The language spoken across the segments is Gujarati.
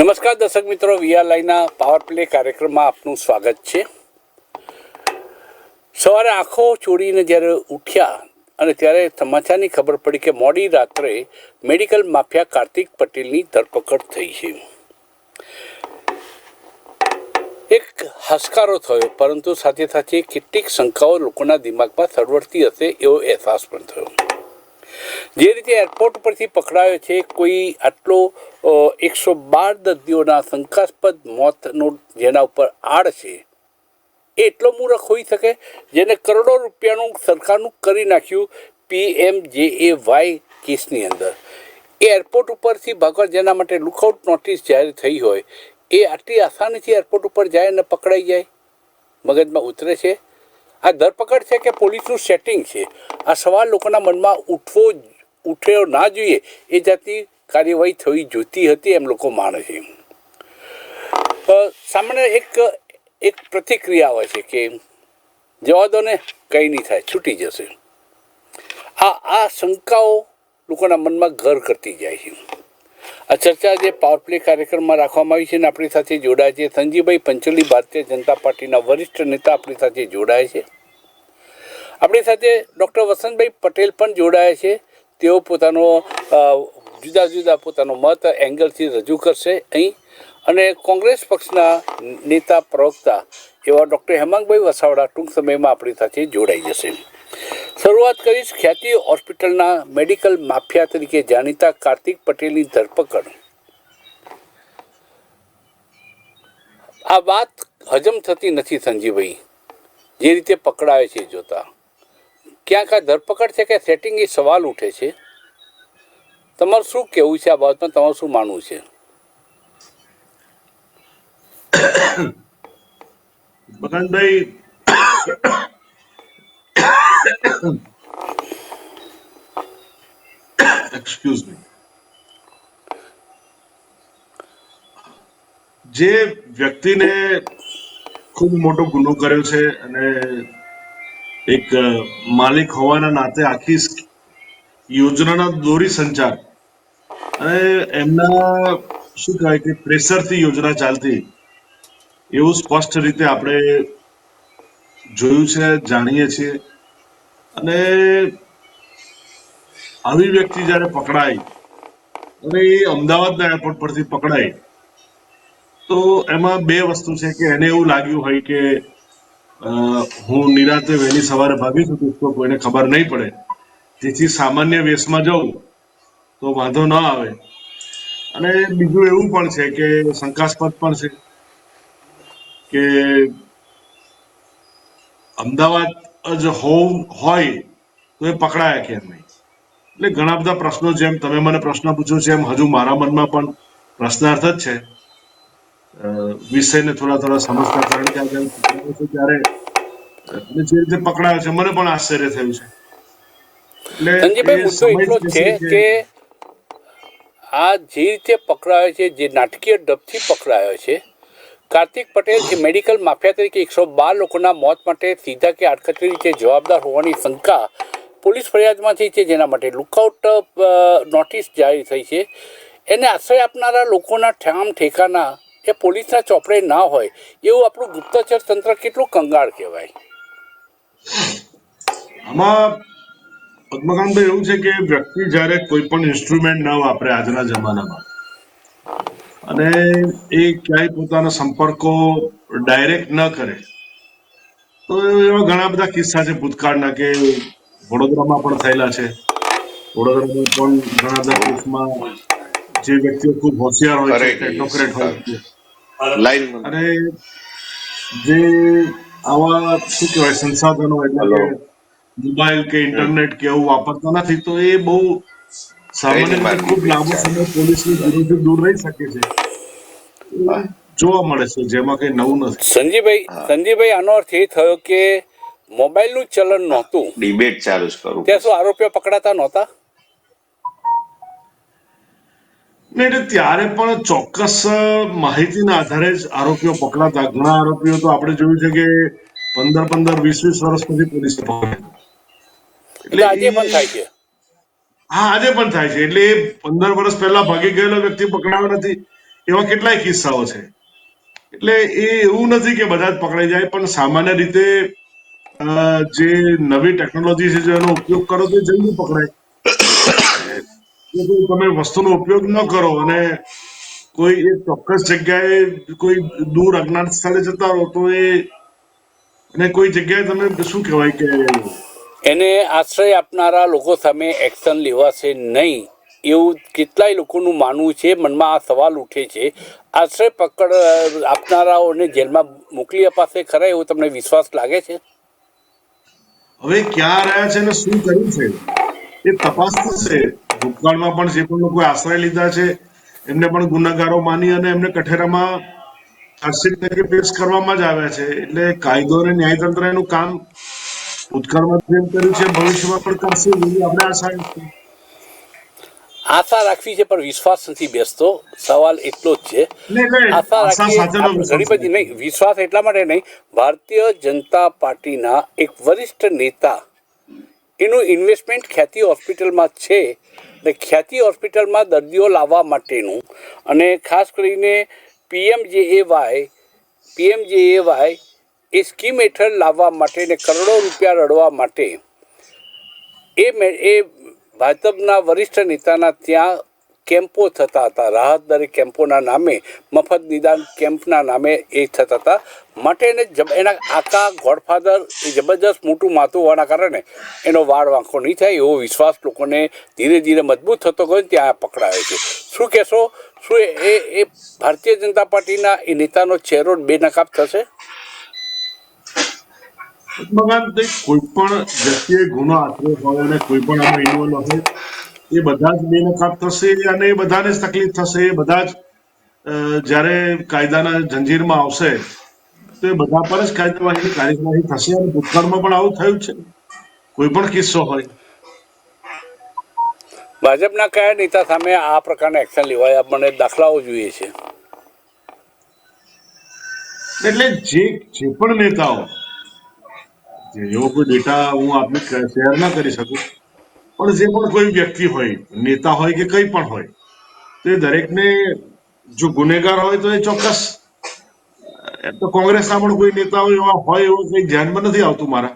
નમસ્કાર દર્શક મિત્રો, વીઆર લાઈવના પાવર પ્લે કાર્યક્રમમાં આપનું સ્વાગત છે. સવારે આંખો ચોડીને જ્યારે ઉઠ્યા અને ત્યારે સમાચારની ખબર પડી કે મોડી રાત્રે મેડિકલ માફિયા કાર્તિક પટેલની ધરપકડ થઈ છે. એક હાશકારો થયો, પરંતુ સાથે સાથે કેટલીક શંકાઓ લોકોના દિમાગમાં સળવળતી હશે એવો અહેસાસ પણ થયો. જે રીતે એરપોર્ટ પરથી પકડાયો છે કોઈ આટલો 112 દર્દીઓના શંકાસ્પદ મોતનો જેના ઉપર આડ છે, એ એટલો મૂર્ખ હોઈ શકે જેને કરોડો રૂપિયાનું સરકારનું કરી નાખ્યું PMJAY કેસની અંદર. એ એરપોર્ટ ઉપરથી ભાગવા જેના માટે લુકઆઉટ નોટિસ જાહેર થઈ હોય, એ આટલી આસાનીથી એરપોર્ટ ઉપર જાય અને પકડાઈ જાય? મગજમાં ઉતરે છે? આ ધરપકડ છે કે પોલીસનું સેટિંગ છે? આ સવાલ લોકોના મનમાં ઉઠ્યો ના જોઈએ એ જાતની કાર્યવાહી થવી જોઈતી હતી એમ લોકો માને છે. સામાન્ય એક પ્રતિક્રિયા હોય છે કે જવા દો ને, કંઈ નહીં થાય, છૂટી જશે. આ શંકાઓ લોકોના મનમાં ઘર કરતી જાય છે. આ ચર્ચા જે પાવર પ્લે કાર્યક્રમમાં રાખવામાં આવી છે ને આપણી સાથે જોડાય છે સંજીવભાઈ પંચોલી, ભારતીય જનતા પાર્ટીના વરિષ્ઠ નેતા આપણી સાથે જોડાય છે. આપણી સાથે ડૉક્ટર વસંતભાઈ પટેલ પણ જોડાયા છે. તેઓ પોતાનો જુદા જુદા પોતાનો મત એંગલથી રજૂ કરશે અહીં. અને કોંગ્રેસ પક્ષના નેતા પ્રવક્તા એવા ડૉક્ટર હેમાંગભાઈ વસાવડા ટૂંક સમયમાં આપણી સાથે જોડાઈ જશે. શરૂઆત કરીશ ખ્યાતિ હોસ્પિટલના મેડિકલ માફિયા તરીકે જાણીતા કાર્તિક પટેલની ધરપકડ. આ વાત હજમ થતી નથી સંજીવભાઈ, જે રીતે પકડાય છે જોતા. ક્યાંક આ ધરપકડ છે કે સેટિંગ એ સવાલ ઉઠે છે. તમારું શું કહેવું છે આ બાબતમાં? તમારું શું માનવું છે? બગાનભાઈ, એક્સક્યુઝ મી, જે વ્યક્તિને ખૂબ મોટો ગુનો કર્યો છે અને એક માલિક હોવાના નાતે આખી યોજનાના દોરી સંચાર અને એમના શું કહેવાય કે પ્રેશરથી યોજના ચાલતી એવું સ્પષ્ટ રીતે આપણે જોયું છે, જાણીએ છીએ. અને આવી વ્યક્તિ જ્યારે પકડાય અને એ અમદાવાદના એરપોર્ટ પરથી પકડાય તો એમાં બે વસ્તુ છે કે એને એવું લાગ્યું હોય કે હું નિરાતે વહેલી સવારે ભાગી શકું તો કોઈને ખબર નહીં પડે, જેથી સામાન્ય વેશમાં જવું તો વાંધો ન આવે. અને બીજું એવું પણ છે કે શંકાસ્પદ પણ છે કે અમદાવાદ જ હોય તો એ પકડાયા કેમ નહીં. એટલે ઘણા બધા પ્રશ્નો, જેમ તમે મને પ્રશ્ન પૂછ્યો છે એમ હજુ મારા મનમાં પણ પ્રશ્નાર્થ જ છે વિષયને થોડા સમજતા. કારણ કે ત્યારે જે રીતે પકડાયો છે મને પણ આશ્ચર્ય થયું છે. સંજીવભાઈ, મુદ્દો એટલો જ છે કે આ જે રીતે પકડાયો છે, જે નાટકીય ડબથી પકડાયો છે, કાર્તિક પટેલ એ મેડિકલ માફિયા તરીકે 112 લોકોના મોત માટે સીધા કે આડકતરી રીતે જવાબદાર હોવાની શંકા પોલીસ ફરિયાદમાં થઈ છે, જેના માટે લુકઆઉટ નોટિસ જારી થઈ છે. એને આશ્રય આપનારા લોકોના ઠામ ઠેકાના એ પોલીસના ચોપડે ના હોય એવું આપણું ગુપ્તચર તંત્ર કેટલું કંગાળ કહેવાય. આમાં પદ્મકાંતભાઈ એવું છે કે વ્યક્તિ જ્યારે કોઈ પણ ઇન્સ્ટ્રુમેન્ટ ન વાપરે આજના જમાનામાં અને એ ક્યાંય પોતાના સંપર્કો ડાયરેક્ટ ન કરે, તો એવા ઘણા બધા કિસ્સા છે ભૂતકાળના કે વડોદરામાં પણ થયેલા છે. વડોદરામાં પણ ઘણા બધા કેસમાં જે વ્યક્તિઓ ખૂબ હોશિયાર હોય છે, ટેકનોક્રેટ હોય છે, અને જે આવા શું કહેવાય સંસાધનો એટલે કે મોબાઈલ કે ઇન્ટરનેટ કે એવું વાપરતા નથી, તો એ બહુ સામાન્ય રીતે ખૂબ લાંબો સમય પોલીસની વિરુદ્ધ દૂર રહી શકે છે, જોવા મળે છે, જેમાં કઈ નવું નથી. સંજીવભાઈ, આનો અર્થ એ થયો કે મોબાઈલનું ચલણ નહોતું, ડિબેટ ચાલુ કરું ત્યાં શું આરોપીઓ પકડાતા નહોતા? એટલે ત્યારે પણ ચોક્કસ માહિતીના આધારે જ આરોપીઓ પકડાતા. ઘણા આરોપીઓ તો આપણે જોયું છે કે 15-20 વર્ષ પછી પોલીસે પકડ્યા. એટલે આજે પણ થાય છે. હા, આજે પણ થાય છે. એટલે 15 વર્ષ પહેલા ભાગી ગયેલો વ્યક્તિ પકડાયો નથી, એવા કેટલાય કિસ્સાઓ છે. એટલે એ એવું નથી કે બધા જ પકડાઈ જાય, પણ સામાન્ય રીતે જે નવી ટેકનોલોજી છે એનો ઉપયોગ કરો તો જલ્દી પકડાય. જો તમે વસ્તુનો ઉપયોગ ન કરો અને કોઈ એક ચોક્કસ જગ્યાએ કોઈ દૂર અજ્ઞાત સ્થળે જતા રહો તો એ અને કોઈ જગ્યાએ તમે શું કહેવાય કે એને આશ્રય આપનારા લોકો સામે એક્શન લેવાશે નહીં એવું કેટલાય લોકોનું માનવું છે. મનમાં આ સવાલ ઉઠે છે, આશ્રય પકડ આપનારાઓને જેલમાં મોકલી અપાશે ખરા, એવું તમને વિશ્વાસ લાગે છે? હવે ક્યાં રહ્યા છે અને શું કર્યું છે એ તપાસ થશે. ભૂતકાળમાં પણ જે પણ લોકોએ આશ્રય લીધા છે એમને પણ ગુનેગારો માની અને એમને કઠેરામાં ચાર્જશીટ તરીકે પેશ કરવામાં જ આવ્યા છે. એટલે કાયદો અને ન્યાયતંત્ર એનું કામ ભૂતકાળમાં જેમ કર્યું છે ભવિષ્યમાં પણ કરશે એવી આપણે આશા છે. આશા રાખવી છે પણ વિશ્વાસ નથી બેસતો. સવાલ એટલો જ છે. એટલે આશા આશા રાખીએ સાથેનો આપણે વિશ્વાસ ઘણી બધી નહીં, વિશ્વાસ એટલા માટે નહીં, ભારતીય જનતા પાર્ટીના એક વરિષ્ઠ નેતા એનું ઇન્વેસ્ટમેન્ટ ખ્યાતિ હોસ્પિટલમાં છે ને ખ્યાતિ હોસ્પિટલમાં દર્દીઓ લાવવા માટેનું અને ખાસ કરીને પીએમજેએવાય એ સ્કીમ હેઠળ લાવવા માટે ને કરોડો રૂપિયા રડવા માટે એ ભાજપના વરિષ્ઠ નેતાના ત્યાં કેમ્પો થતા હતા. રાહત દરે કેમ્પોના નામે, મફત નિદાન કેમ્પના નામે એ થતા હતા. માટે એના આખા ગોડફાધર એ જબરજસ્ત મોટું માથું હોવાના કારણે એનો વાળ વાંકો નહીં થાય એવો વિશ્વાસ લોકોને ધીરે ધીરે મજબૂત થતો ગયો, ત્યાં પકડાયો છે. શું કહેશો, શું એ ભારતીય જનતા પાર્ટીના એ નેતાનો ચહેરો બેનકાબ થશે? કોઈ પણ વ્યક્તિએ ગુનો આચર્યો હોય અને કોઈ પણ આમાં ઇન્વોલ્વ હોય એ બધા જ બેનકાબ થશે અને એ બધાને જ તકલીફ થશે. એ બધા જ જ્યારે કાયદાના જંજીરમાં આવશે તો એ બધા પર જ કાયદાવાહીની કાર્યવાહી થશે. અને ભૂતકાળમાં પણ આવું થયું છે, કોઈ પણ કિસ્સો હોય. ભાજપના કયા નેતા સામે આ પ્રકારના એક્શન લેવાયા, મને દાખલાઓ જોઈએ છે. એટલે જે પણ નેતાઓ, એવો કોઈ ડેટા હું આપને શેર ના કરી શકું, પણ જે પણ કોઈ વ્યક્તિ હોય, નેતા હોય કે કંઈ પણ હોય, તો એ દરેકને જો ગુનેગાર હોય તો એ ચોક્કસ, એમ તો કોંગ્રેસના પણ કોઈ નેતાઓ એવા હોય એવું કંઈ ધ્યાનમાં નથી આવતું મારા.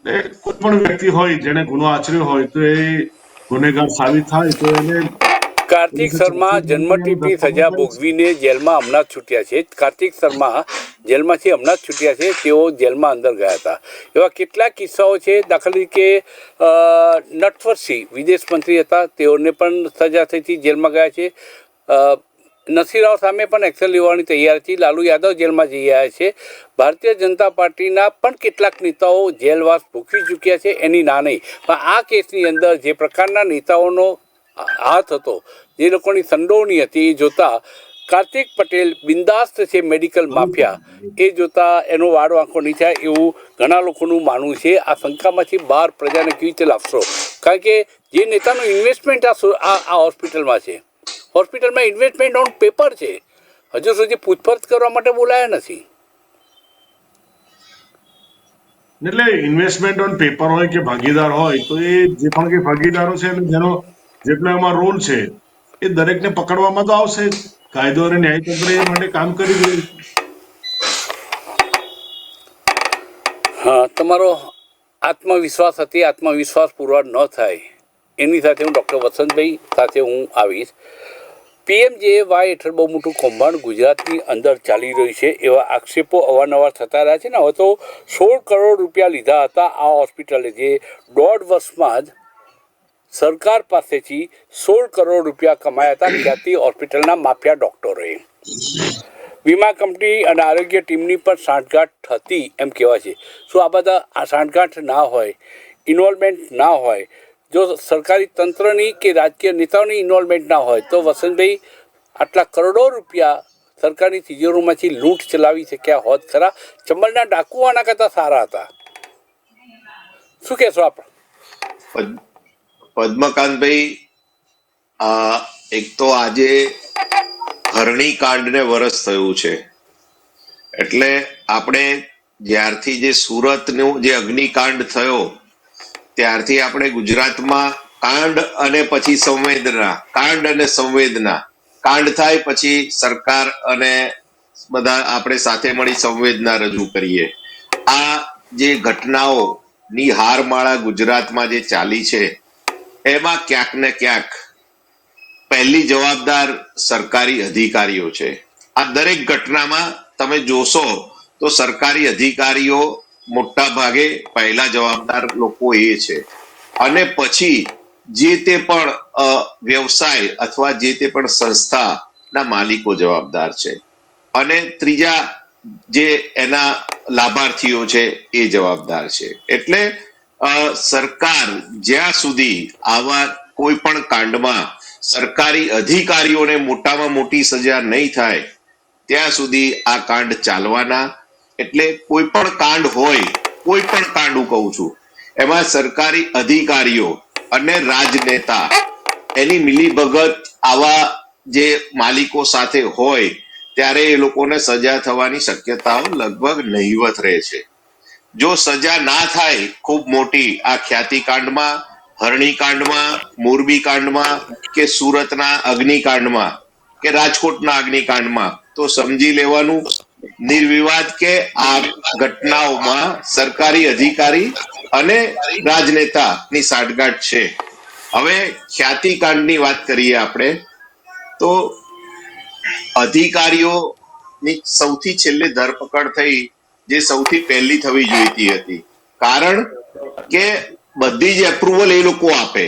એટલે કોઈ પણ વ્યક્તિ હોય જેને ગુનો આચર્યો હોય તો એ ગુનેગાર સાબિત થાય તો એને કાર્તિક શર્મા જન્મટીપની સજા ભોગવીને જેલમાં હમણાં જ છૂટ્યા છે. કાર્તિક શર્મા જેલમાંથી હમણાં જ છૂટ્યા છે. તેઓ જેલમાં અંદર ગયા હતા. એવા કેટલાક કિસ્સાઓ છે. દાખલા તરીકે નટવરસિંહ વિદેશ મંત્રી હતા, તેઓને પણ સજા થઈ હતી, જેલમાં ગયા છે. નસીરાવ સામે પણ એક્શન લેવાની તૈયારી હતી. લાલુ યાદવ જેલમાં જઈ આવ્યા છે. ભારતીય જનતા પાર્ટીના પણ કેટલાક નેતાઓ જેલવાસ ભોગવી ચૂક્યા છે, એની ના નહીં. પણ આ કેસની અંદર જે પ્રકારના નેતાઓનો હાથ હતો, જે લોકોની સંડોવણી હતી, એ જોતા કાર્તિક પટેલ બિંદાસ્ત છે મેડિકલ માફિયા, એ જોતા એનો વાળ વાંકો નહીં થાય એવું ઘણા લોકોનું માનવું છે. આ શંકામાંથી બહાર પ્રજાને કેવી રીતે લાવશો? કારણ કે જે નેતાનું ઇન્વેસ્ટમેન્ટ આ હોસ્પિટલમાં છે, હોસ્પિટલમાં ઇન્વેસ્ટમેન્ટ ઓન પેપર છે, હજુ સુધી પૂછપરછ કરવા માટે બોલાયા નથી. એટલે ઇન્વેસ્ટમેન્ટ ઓન પેપર હોય કે ભાગીદાર હોય તો એ જે પણ કે ભાગીદારો છે અને જેનો જેટલો એમાં રોલ છે એ દરેકને પકડવામાં તો આવશે જ. કાયદો અને ન્યાયતંત્ર એ માટે કામ કરી રહ્યું છે. હા, તમારો આત્મવિશ્વાસ હતી, આત્મવિશ્વાસ પુરવાર ન થાય એની સાથે હું ડૉક્ટર વસંતભાઈ સાથે હું આવીશ. પીએમજેએવાય હેઠળ બહુ મોટું કૌભાંડ ગુજરાતની અંદર ચાલી રહ્યું છે એવા આક્ષેપો અવારનવાર થતા રહ્યા છે ને. હવે તો 16 કરોડ રૂપિયા લીધા હતા આ હોસ્પિટલે, જે 1.5 વર્ષમાં જ સરકાર પાસેથી 16 કરોડ રૂપિયા કમાયા હતા ખ્યાતિ હોસ્પિટલના માફિયા ડૉક્ટરોએ. વીમા કંપની અને આરોગ્ય ટીમની પણ સાંઠગાંઠ હતી એમ કહેવાય છે. શું આ બધા આ સાંઠગાંઠ ના હોય, ઇન્વોલ્વમેન્ટ ના હોય, જો સરકારી તંત્રની કે રાજકીય નેતાઓની ઇન્વોલ્વમેન્ટ ના હોય તો વસંતભાઈ આટલા કરોડો રૂપિયા સરકારની તિજોરીમાંથી લૂંટ ચલાવી શક્યા હોત ખરા? ચંબલના ડાકુ આના કરતાં સારા હતા. શું કહેશો આપણે? પદ્મકાંતભાઈ, એક તો આજે હરણી કાંડને વરસ થયું છે, એટલે આપણે જ્યારથી જે સુરતનું જે અગ્નિકાંડ થયો ત્યારથી આપણે ગુજરાતમાં કાંડ અને પછી સંવેદના, કાંડ અને સંવેદના કાંડ થાય પછી સરકાર અને બધા આપણે સાથે મળી સંવેદના રજૂ કરીએ. આ જે ઘટનાઓની હારમાળા ગુજરાતમાં જે ચાલી છે એમાં ક્યાંક ને ક્યાંક પહેલી જવાબદાર સરકારી અધિકારીઓ છે. આ દરેક ઘટનામાં તમે જોશો તો સરકારી અધિકારીઓ મોટા ભાગે પહેલા જવાબદાર લોકો એ છે, અને પછી જે તે પણ વ્યવસાય અથવા જે તે પણ સંસ્થાના માલિકો જવાબદાર છે, અને ત્રીજા જે એના લાભાર્થીઓ છે એ જવાબદાર છે. એટલે સરકાર જ્યાં સુધી આવા કોઈ પણ કાંડમાં સરકારી અધિકારીઓને મોટામાં મોટી સજા નહીં થાય ત્યાં સુધી આ કાંડ ચાલવાના. એટલે કોઈ પણ કાંડ હોય, કોઈ પણ કાંડ હું કહું છું, એમાં સરકારી અધિકારીઓ અને રાજનેતા એની મિલીભગત આવા જે માલિકો સાથે હોય ત્યારે એ લોકોને સજા થવાની શક્યતાઓ લગભગ નહીવત રહે છે. જો સજા ના થાય ખૂબ મોટી, આ ખ્યાતિકાંડમાં, હરણીકાંડમાં, મોરબી કાંડમાં, કે સુરતના અગ્નિકાંડમાં, કે રાજકોટના અગ્નિકાંડમાં, તો સમજી લેવાનું નિર્વિવાદ કે આ ઘટનાઓમાં સરકારી અધિકારી અને રાજનેતાની સાંઠગાંઠ છે. હવે ખ્યાતિકાંડની વાત કરીએ આપણે, તો અધિકારીઓની સૌથી છેલ્લે ધરપકડ થઈ જે સૌથી પહેલી થવી જોઈતી હતી. કારણ કે બધી જ એપ્રુવલ એ લોકો આપે,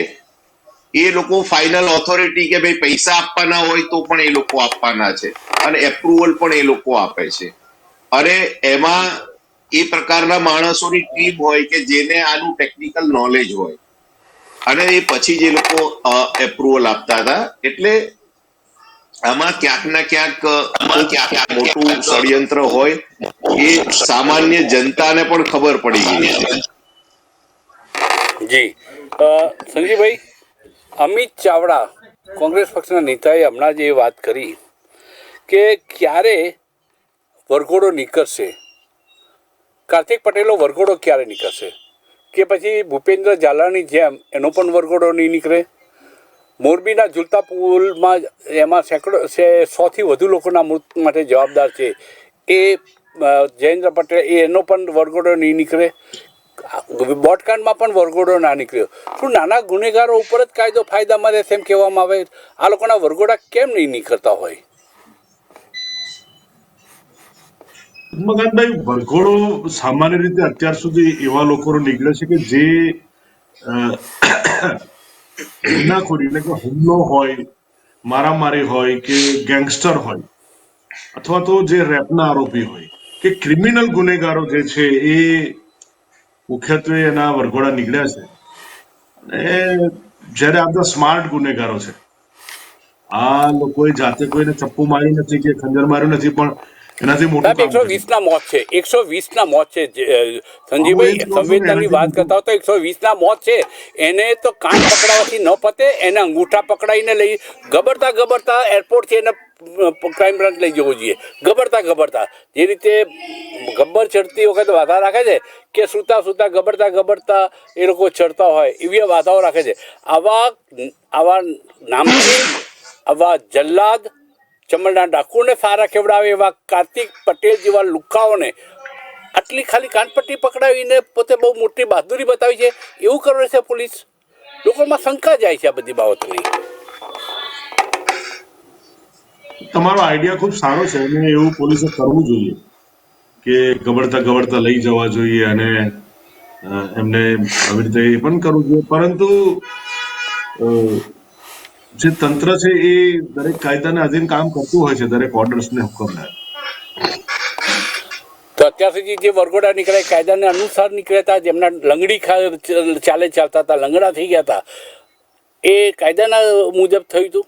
એ લોકો ફાઇનલ ઓથોરિટી, કે ભાઈ પૈસા આપવાના હોય તો પણ એ લોકો આપવાના છે, અને એપ્રુવલ પણ એ લોકો આપે છે. અને એમાં એ પ્રકારના માણસોની ટીમ હોય કે જેને આનું ટેકનિકલ નોલેજ હોય, અને એ પછી જે લોકો એપ્રુવલ આપતા હતા. એટલે આમાં ક્યાંક ના ક્યાંક મોટું ષડયંત્ર હોય એ સામાન્ય જનતાને પણ ખબર પડી ગઈ છે. જી સંજીવભાઈ, અમિત ચાવડા કોંગ્રેસ પક્ષના નેતાએ હમણાં જે વાત કરી કે ક્યારે વરઘોડો નીકળશે, કાર્તિક પટેલનો વરઘોડો ક્યારે નીકળશે, કે પછી ભૂપેન્દ્ર ઝાલાની જેમ એનો પણ વરઘોડો નહીં નીકળે? મોરબીના ઝૂલતા પુલમાં એમાં 100થી વધુ લોકોના મૃત્યુ માટે જવાબદાર છે એ જયેન્દ્ર પટેલ, એનો પણ વરઘોડો નહીં નીકળે. બોટકાંડમાં પણ વરઘોડો ના નીકળ્યો. શું નાના ગુનેગારો ઉપર જ કાયદો ફાયદામાં રહેશે એમ કહેવામાં આવે? આ લોકોના વરઘોડા કેમ નહીં નીકળતા હોય? પદ્મકાંતભાઈ, વરઘોડો સામાન્ય રીતે અત્યાર સુધી એવા લોકોનો નીકળે છે કે જે ગુનાખોરી એટલે કે હુમલો હોય, મારામારી હોય, કે ગેંગસ્ટર હોય, અથવા તો જે રેપના આરોપી હોય, કે ક્રિમિનલ ગુનેગારો જે છે એ મુખ્યત્વે એના વરઘોડા નીકળ્યા છે. અને જ્યારે આ બધા સ્માર્ટ ગુનેગારો છે, આ લોકોએ જાતે કોઈને ચપ્પુ માર્યું નથી કે ખંજર માર્યું નથી, પણ એનાથી મોટું કામ 120ના મોત છે, 120ના મોત છે સંજીવભાઈ. સંવેદનાની વાત કરતા હોય તો 120ના મોત છે. એને તો કાન પકડાવાથી ન પતે, એને અંગૂઠા પકડાઈને લઈ ગબડતા એરપોર્ટથી એને ક્રાઇમ બ્રાન્ચ લઈ જવો જોઈએ. ગબડતા જે રીતે ગબ્બર ચડતી વખતે વાધા રાખે છે કે સૂતા ગબડતા એ લોકો ચડતા હોય એવી વાધાઓ રાખે છે. આવા નામથી આવા જલ્લાદ, ચમડના ડાકુને સારા કેવડાવે એવા કાર્તિક પટેલ જેવા લુખ્ખાઓને આટલી ખાલી કાનપટ્ટી પકડાવીને પોતે બહુ મોટી બહાદુરી બતાવી છે એવું કરે છે પોલીસ? લોકોમાં શંકા જાય છે આ બધી બાબતની. તમારો આઈડિયા ખૂબ સારો છે, અને એવું પોલીસે કરવું જોઈએ કે ગબડતા લઈ જવા જોઈએ, અને એમને આવી રીતે એ પણ કરવું જોઈએ. પરંતુ જે તંત્ર છે એ દરેક કાયદાને અધીન કામ કરતું હોય છે, દરેક ઓર્ડર્સને હુકમને. તો અત્યાર સુધી જે વરઘોડા નીકળ્યા કાયદાને અનુસાર નીકળ્યા હતા, જેમના લંગડી ચાલતા હતા, લંગડા થઈ ગયા હતા, એ કાયદાના મુજબ થયું હતું?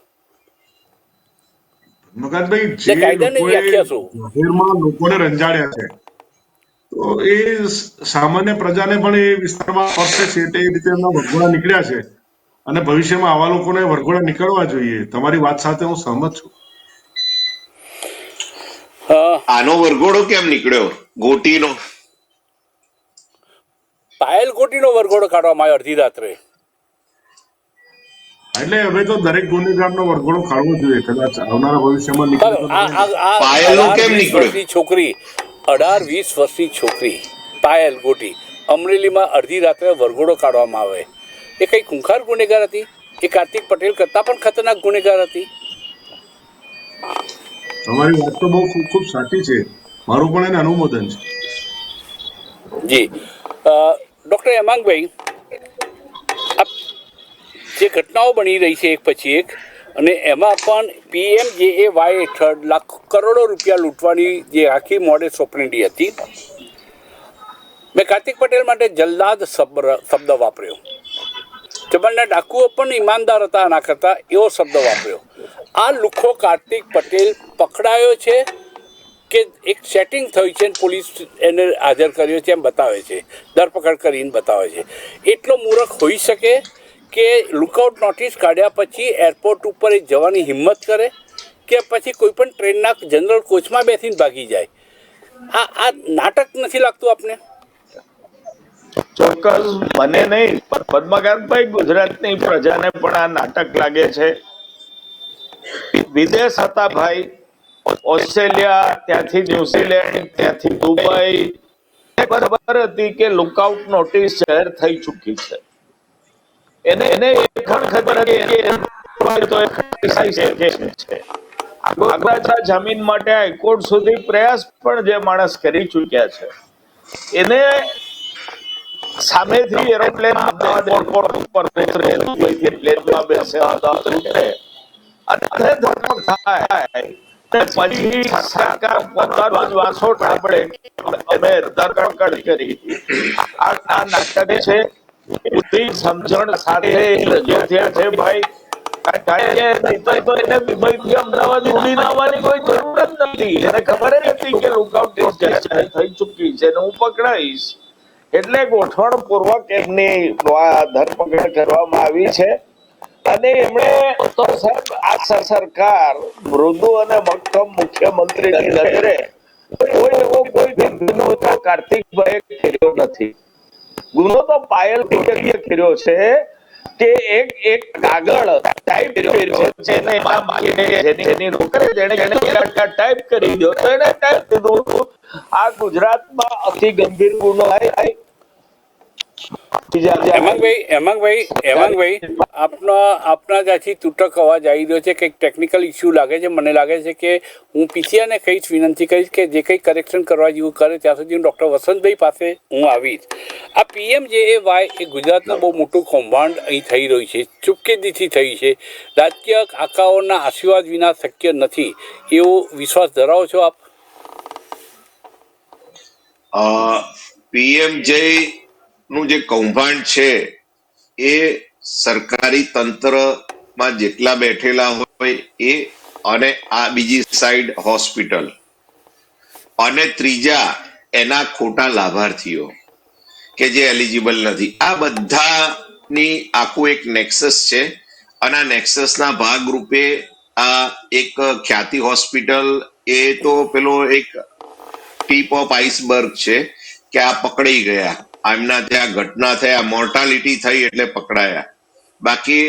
મગનભાઈ, જે લોકોએ જાહેરમાં લોકોને રંજાડ્યા છે, તો એ સામાન્ય પ્રજાને પણ એ વિસ્તારમાં સ્પર્શે છે, એટલે એ રીતે એમના વરઘોડા નીકળ્યા છે, અને ભવિષ્યમાં આવા લોકોને વરઘોડા નીકળવા જોઈએ. તમારી વાત સાથે હું સહમત છું. આનો વરઘોડો કેમ નીકળ્યો? ગોટીનો પાયલ ગોટીનો વરઘોડો કાઢવામાં આવ્યો અડધી રાત્રે. એટલે હવે તો દરેક ગુનેગારનો વરઘોડો કાઢવો જોઈએ, કદાચ આવનારા ભવિષ્યમાં નીકળે તો આ નવાઈ આ આ પાયલનું 18-20 કેમ નીકળ્યું? વર્ષની છોકરી 18-20 વર્ષની છોકરી પાયલ ગોટી અમરેલીમાં અડધી રાત્રે વરઘોડો કાઢવામાં આવે, એ કઈ ખૂંખાર ગુનેગાર હતી? એ કાર્તિક પટેલ કરતાં પણ ખતરનાક ગુનેગાર હતી. તમારી વાત તો બહુ ખૂબ ખૂબ સાચી છે, મારું પણ એને અનુમોદન છે. જી ડૉક્ટર હેમાંગભાઈ, આ જે ઘટનાઓ બની રહી છે એક પછી એક, અને એમાં પણ PMJAY હેઠળ લાખો કરોડો રૂપિયા લૂંટવાની જે આખી મોડેસ ઓપરેન્ડી હતી, મેં કાર્તિક પટેલ માટે જલ્લાદ શબ્દ વાપર્યો. ચબલના ડાકુઓ પણ ઈમાનદાર હતા આના કરતાં, એવો શબ્દ વાપર્યો. આ લુખ્ખો કાર્તિક પટેલ પકડાયો છે કે એક સેટિંગ થયું છે, પોલીસ એને હાજર કર્યો છે એમ બતાવે છે, ધરપકડ કરીને બતાવે છે. એટલો મૂર્ખ હોઈ શકે કે લુકઆઉટ નોટિસ કાઢ્યા પછી એરપોર્ટ ઉપર એ જવાની હિંમત કરે, કે પછી કોઈ પણ ટ્રેનના જનરલ કોચમાં બેસીને ભાગી જાય? આ નાટક નથી લાગતું આપને? ચોક્કસ મને નહીં પણ પદ્મકાંતભાઈ, ગુજરાતની પ્રજાને પણ આ નાટક લાગે છે. વિદેશ હતા ભાઈ, ઓસ્ટ્રેલિયા, ત્યાંથી ન્યુઝીલેન્ડ, ત્યાંથી દુબઈ. ખબર હતી કે લુકઆઉટ નોટિસ જાહેર થઈ ચૂકી છે. એને એ પણ ખબર હતી કે આગળ જામીન માટે હાઈકોર્ટ સુધી પ્રયાસ પણ જે માણસ કરી ચૂક્યા છે, એને સામેથી એરોપ્લેન એરપોર્ટ ઉપર પ્લેનમાં બેસે અને ધરપકડ થાય, પછી સરકાર પોતાનો જ વાંસો ટાપડે અમે ધરપકડ કરી. આ નાટક છે. બુદ્ધિ સમજણ સાથે રજૂ થયા છે ભાઈ. અમદાવાદ ઉડીને આવવાની કોઈ જરૂર જ નથી. એને ખબર જ હતી કે લુકઆઉટ થઈ ચૂકી છે ને હું પકડાઈશ, એટલે ગોઠવણ પૂર્વક એમની ધરપકડ કરવામાં આવી છે. અને એમણે તો સાહેબ આ સરકાર મૃદુ અને મક્કમ મુખ્યમંત્રીની નજરે કોઈ એવો કોઈ ગુનો તો કાર્તિકભાઈ કર્યો નથી. ગુનો તો પાયલ કર્યો છે કે એક કાગળ ટાઈપ કર્યો છે, જેની નોકરી જેને ટાઈપ કરી દો તો એને ટાઈપ કીધું. આ ગુજરાતમાં અતિ ગંભીર ગુનો થાય. હેમાંગભાઈ, આપના ત્યાંથી તૂટક અવાજ આવી રહ્યો છે, કંઈક ટેકનિકલ ઇસ્યુ લાગે છે. મને લાગે છે કે હું પીસીઆરને કહીશ, વિનંતી કરીશ કે જે કંઈ કરેક્શન કરવા જેવું કરે ત્યાં સુધી હું ડૉક્ટર વસંતભાઈ પાસે હું આવીશ. આ PMJAY એ ગુજરાતનું બહુ મોટું કૌભાંડ અહીં થઈ રહ્યું છે, ચૂપકેદીથી થઈ છે. રાજકીય આકાઓના આશીર્વાદ વિના શક્ય નથી, એવો વિશ્વાસ ધરાવો છો આપ? PMJ નું જે કૌભાંડ છે એ સરકારી તંત્રમાં જેટલા બેઠેલા હોય એ, અને આ બીજી સાઈડ હોસ્પિટલ, અને ત્રીજા એના ખોટા લાભાર્થીઓ કે જે એલિજિબલ નથી. આ બધાની આખું એક નેક્સસ છે, અને આ નેક્સસના ભાગરૂપે આ એક ખ્યાતિ હોસ્પિટલ એ તો પેલો એક ટીપ ઓફ આઈસબર્ગ છે કે આ પકડાઈ ગયા, એમના ત્યાં ઘટના થયા, મોર્ટાલિટી થઈ એટલે પકડાયા. બાકી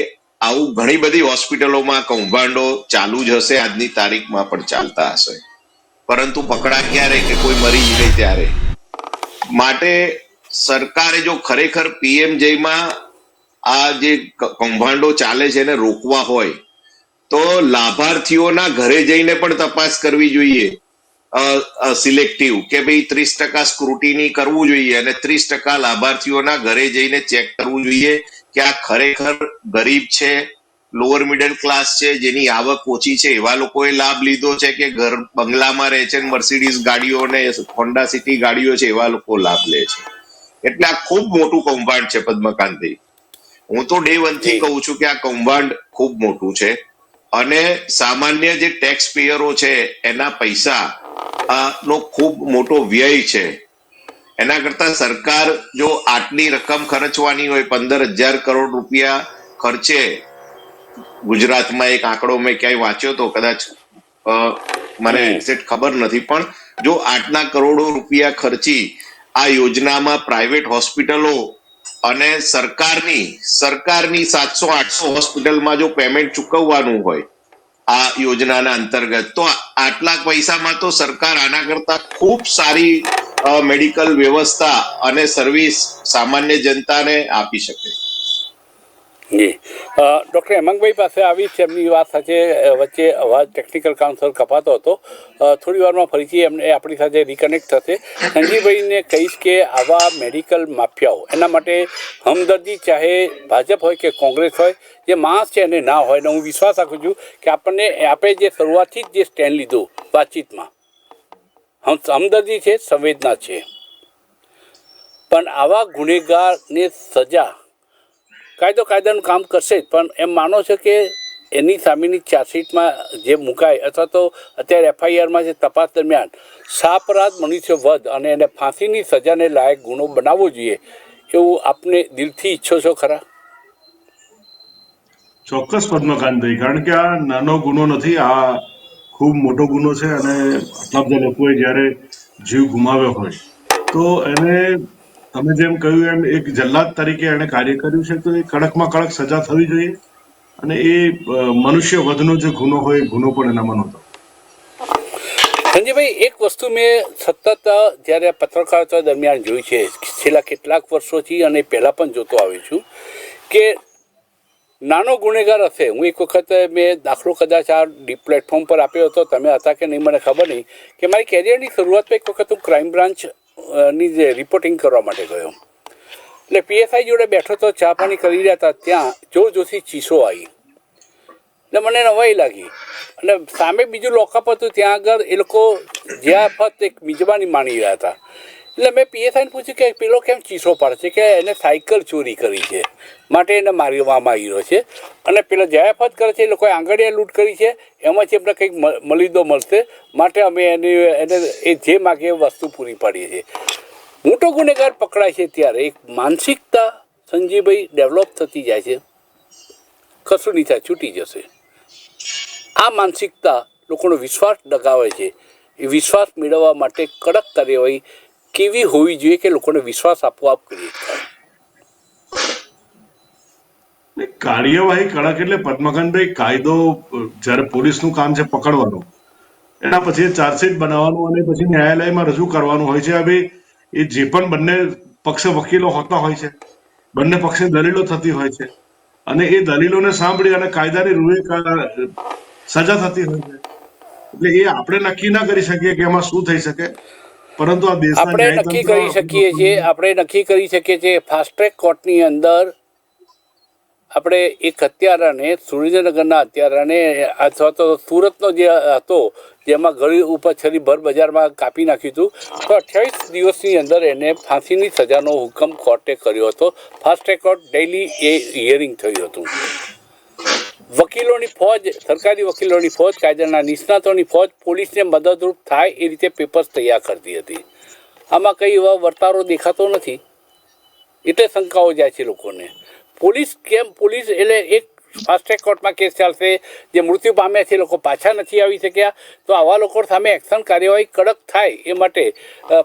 આવું ઘણી બધી હોસ્પિટલોમાં કૌભાંડો ચાલુ જ હશે, આજની તારીખમાં પણ ચાલતા હશે, પરંતુ પકડા ક્યારે કે કોઈ મરી જાય ત્યારે. માટે સરકારે જો ખરેખર PMJમાં આ જે કૌભાંડો ચાલે છે એને રોકવા હોય તો લાભાર્થીઓના ઘરે જઈને પણ તપાસ કરવી જોઈએ, સિલેક્ટિવ, કે ભાઈ 30% સ્ક્રુટિની કરવું જોઈએ અને 30% લાભાર્થીઓના ઘરે જઈને ચેક કરવું જોઈએ કે આ ખરેખર ગરીબ છે, લોઅર મિડલ ક્લાસ છે, જેની આવક ઓછી છે, એવા લોકોએ લાભ લીધો છે કે ઘર બંગલામાં રહે છે, મર્સિડીઝ ગાડીઓ ને હોન્ડા સિટી ગાડીઓ છે, એવા લોકો લાભ લે છે. એટલે આ ખૂબ મોટું કૌભાંડ છે પદ્મકાંતભાઈ. હું તો ડે 1 થી કહું છું કે આ કૌભાંડ ખૂબ મોટું છે, અને સામાન્ય જે ટેક્સ પેયરો છે એના પૈસા નો ખૂબ મોટો વ્યય છે. એના કરતા સરકાર જો આટલી રકમ ખર્ચવાની હોય, 15,000 કરોડ રૂપિયા ખર્ચે ગુજરાતમાં, એક આંકડો મેં ક્યાંય વાંચ્યો તો, કદાચ મને એક્ઝેક્ટ ખબર નથી, પણ જો આટલા કરોડો રૂપિયા ખર્ચી આ યોજનામાં પ્રાઇવેટ હોસ્પિટલો અને સરકારની 700-800 હોસ્પિટલમાં જો પેમેન્ટ ચૂકવવાનું હોય આ યોજનાના અંતર્ગત, તો આટલા પૈસામાં તો સરકાર આના કરતા ખૂબ સારી મેડિકલ વ્યવસ્થા અને સર્વિસ સામાન્ય જનતાને આપી શકે. જી, ડૉક્ટર હેમાંગભાઈ પાસે આવી છે. એમની વાત સાથે વચ્ચે અવાજ ટેકનિકલ કાઉન્સલ કપાતો હતો. થોડી વારમાં ફરીથી એમને આપણી સાથે રિકનેક્ટ થશે. સંજીવભાઈને કહીશ કે આવા મેડિકલ માફિયાઓ, એના માટે હમદર્દી ચાહે ભાજપ હોય કે કોંગ્રેસ હોય, જે માણસ છે એને ના હોય. ને હું વિશ્વાસ રાખું છું કે આપણે જે શરૂઆતથી જ જે સ્ટેન્ડ લીધું વાતચીતમાં, હમદર્દી છે, સંવેદના છે, પણ આવા ગુનેગારને સજા કાયદાનું કામ કરશે જ. પણ એમ માનો છો કે એની સામેની ચાર્જશીટમાં જે મુકાય અથવા તો અત્યારે એફઆઈઆરમાં જે તપાસ દરમિયાન સાપરાધ મનુષ્ય વધ અને એને ફાંસીની સજાને લાયક ગુનો બનાવવો જોઈએ, એવું આપને દિલથી ઈચ્છો છો ખરા? ચોક્કસ પદ્મકાંતભાઈ, કારણ કે આ નાનો ગુનો નથી, આ ખૂબ મોટો ગુનો છે. અને આટલા બધા લોકોએ જ્યારે જીવ ગુમાવ્યો હોય તો એને, તમે જેમ કહ્યું એમ, એક જલ્લાદ તરીકે એને કાર્ય કર્યું છે, તો એ કડકમાં કડક સજા થવી જોઈએ. અને એ મનુષ્ય વધનો જે ગુનો હોય એ ગુનો પણ એનામાં નહોતો. સંજયભાઈ, એક વસ્તુ મેં સતત જ્યારે પત્રકારત્વ દરમિયાન જોઈ છે છેલ્લા કેટલાક વર્ષોથી, અને પહેલાં પણ જોતો આવ્યો છું કે નાનો ગુનેગાર હશે. હું એક વખત મેં દાખલો કદાચ આ પ્લેટફોર્મ પર આપ્યો હતો, તમે હતા કે નહીં મને ખબર નહીં, કે મારી કેરિયરની શરૂઆતમાં એક વખત હું ક્રાઇમ બ્રાન્ચની જે રિપોર્ટિંગ કરવા માટે ગયો. એટલે પીએસઆઈ જોડે બેઠો તો ચા પાણી કરી રહ્યા હતા, ત્યાં જોરજોરથી ચીસો આવી. એટલે મને નવાઈ લાગી. અને સામે બીજું લોકઅપ હતું, ત્યાં આગળ એ લોકો જ્યાં ફક્ત એક મિજબાની માણી રહ્યા હતા. એટલે મેં પીએસઆઈને પૂછ્યું કે પેલો કેમ ચીસો પાડે છે, કે એને સાયકલ ચોરી કરી છે માટે એને મારવામાં આવ્યો છે, અને પેલો જયાફત કરે છે એ લોકોએ આંગળીએ લૂંટ કરી છે, એમાંથી એમને કંઈક મલિદો મળશે માટે અમે એને એ જે માગે એ વસ્તુ પૂરી પાડીએ છીએ. મોટો ગુનેગાર પકડાય છે ત્યારે એક માનસિકતા સંજીવભાઈ ડેવલપ થતી જાય છે, કશું નહીં થાય, છૂટી જશે. આ માનસિકતા લોકોનો વિશ્વાસ ડગાવે છે. એ વિશ્વાસ મેળવવા માટે કડક કાર્યવાહી કેવી હોવી જોઈએ કે લોકોને વિશ્વાસ આપોઆપ ક્રિએટ થાય? કાર્યવાહી કડક એટલે પદ્મકાંતભાઈ, કાયદો જ્યારે પોલીસનું કામ છે પકડવાનું, એના પછી ચાર્જશીટ બનાવવાનું અને પછી ન્યાયાલયમાં રજૂ કરવાનું હોય છે. હવે એ જે પણ બંને પક્ષ વકીલો હોતા હોય છે, બંને પક્ષની દલીલો થતી હોય છે, અને એ દલીલોને સાંભળી અને કાયદાની રૂએ સજા થતી હોય છે. એટલે એ આપણે નક્કી ના કરી શકીએ કે એમાં શું થઈ શકે, પરંતુ આ દેશના આપણે નક્કી કરી શકીએ છીએ ફાસ્ટ ટ્રેક કોર્ટની અંદર આપણે એક હત્યારાને, સુરેન્દ્રનગરના હત્યારાને અથવા તો સુરતનો જે હતો જેમાં ગળી ઉપર છરી ભર બજારમાં કાપી નાખ્યું હતું, તો 28 દિવસની અંદર એને ફાંસીની સજાનો હુકમ કોર્ટે કર્યો હતો. ફાસ્ટ ટ્રેક કોર્ટ ડેઇલી એ હિયરિંગ થયું હતું. વકીલોની ફોજ, સરકારી વકીલોની ફોજ, કાયદાના નિષ્ણાતોની ફોજ પોલીસને મદદરૂપ થાય એ રીતે પેપર્સ તૈયાર કરતી હતી. આમાં કંઈ એવા વર્તારો દેખાતો નથી, એટલે શંકાઓ જાય છે લોકોને. પોલીસ એટલે એક ફાસ્ટ ટ્રેક કોર્ટમાં કેસ ચાલશે, જે મૃત્યુ પામ્યા છે લોકો પાછા નથી આવી શક્યા, તો આવા લોકો સામે એક્શન કાર્યવાહી કડક થાય એ માટે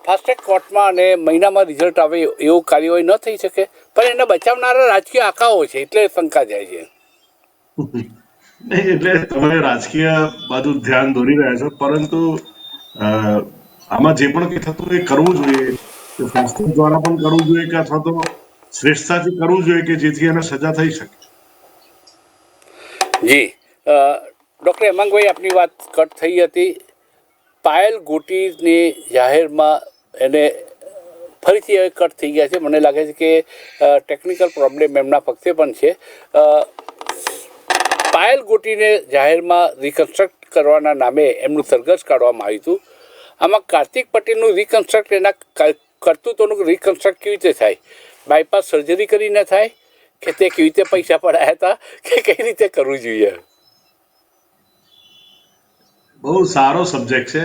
ફાસ્ટ ટ્રેક કોર્ટમાં અને મહિનામાં રિઝલ્ટ આવે એવું કાર્યવાહી ન થઈ શકે. પણ એને બચાવનારા રાજકીય આંકાઓ છે, એટલે શંકા જાય છે. નહીં, એટલે તમે રાજકીય બાજુ ધ્યાન દોરી રહ્યા છો, પરંતુ આમાં જે પણ કંઈ થતું એ કરવું જોઈએ, કે સંસ્થા દ્વારા પણ કરવું જોઈએ, કે અથવા તો શ્રેષ્ઠતાથી કરવું જોઈએ, કે જેથી એને સજા થઈ શકે. જી, ડૉક્ટર હેમાંગભાઈ, આપની વાત કટ થઈ હતી. પાયલ ગોટીને જાહેરમાં એને ફરીથી હવે કટ થઈ ગયા છે. મને લાગે છે કે ટેકનિકલ પ્રોબ્લેમ એમના પક્ષે પણ છે. પાયલ ગોટીને જાહેરમાં રિકન્સ્ટ્રક્ટ કરવાના નામે એમનું સરઘસ કાઢવામાં આવ્યું હતું. આમાં કાર્તિક પટેલનું રિકન્સ્ટ્રક્ટ, એના કરતૂતોનું રિકન્સ્ટ્રક્ટ કેવી રીતે થાય? બાયપાસ સર્જરી કરીને થાય, કે તે કેવી રીતે પૈસા પડાયા હતા, કે કઈ રીતે કરવું જોઈએ? બહુ સારો સબ્જેક્ટ છે,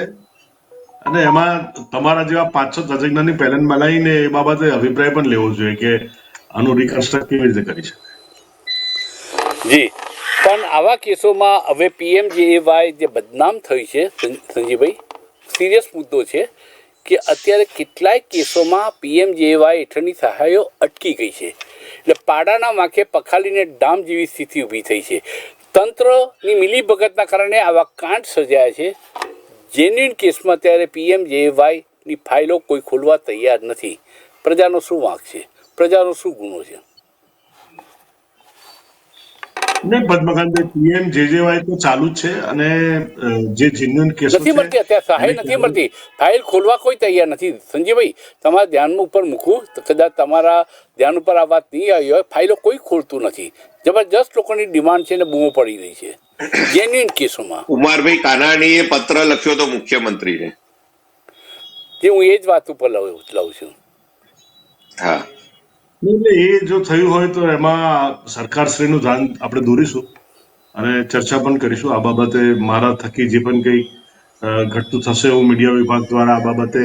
અને એમાં તમારા જેવા 5-6 તજજ્ઞની પેનલ બનાવીને એ બાબતે અભિપ્રાય પણ લેવો જોઈએ કે આનું રિકન્સ્ટ્રક્ટ કેવી રીતે કરી શકાય. જી, પણ આવા કેસોમાં હવે પીએમજેએવાય જે બદનામ થઈ છે સંજીવભાઈ, સિરિયસ મુદ્દો છે કે અત્યારે કેટલાય કેસોમાં પીએમજેવાય હેઠળની સહાયો અટકી ગઈ છે. એટલે પાડાના વાંકે પખાલીને ડામ જેવી સ્થિતિ ઊભી થઈ છે. તંત્રની મિલીભગતના કારણે આવા કાંડ સર્જાયા છે. જેન્યુઇન કેસમાં અત્યારે પીએમજેવાયની ફાઇલો કોઈ ખોલવા તૈયાર નથી. પ્રજાનો શું વાંક છે? પ્રજાનો શું ગુનો છે? ને પદ્મકાંતભાઈ, પીએમજેજેવાય તો ચાલુ જ છે અને જે જેન્યુઇન કેસો નથી મળતી, અત્યારે સહાય નથી મળતી. ફાઇલ ખોલવા કોઈ તૈયાર નથી. સંજયભાઈ, તમારા ધ્યાન ઉપર મૂકવું, કદાચ તમારા ધ્યાન ઉપર આ વાત નહીં આવી હોય, ફાઇલો કોઈ ખોલતું નથી. જબરજસ્ત લોકોની ડિમાન્ડ છે ને બૂમો પડી રહી છે જેન્યુઇન કેસોમાં. ઉમરભાઈ કાનાણીએ પત્ર લખ્યો તો મુખ્યમંત્રીને, જે હું એ જ વાત ઉપર લઉં છું. હા, એટલે એ જો થયું હોય તો એમાં સરકારશ્રીનું ધ્યાન આપણે દોરીશું અને ચર્ચા પણ કરીશું આ બાબતે. મારા થકી જે પણ કંઈ ઘટતું થશે હું મીડિયા વિભાગ દ્વારા આ બાબતે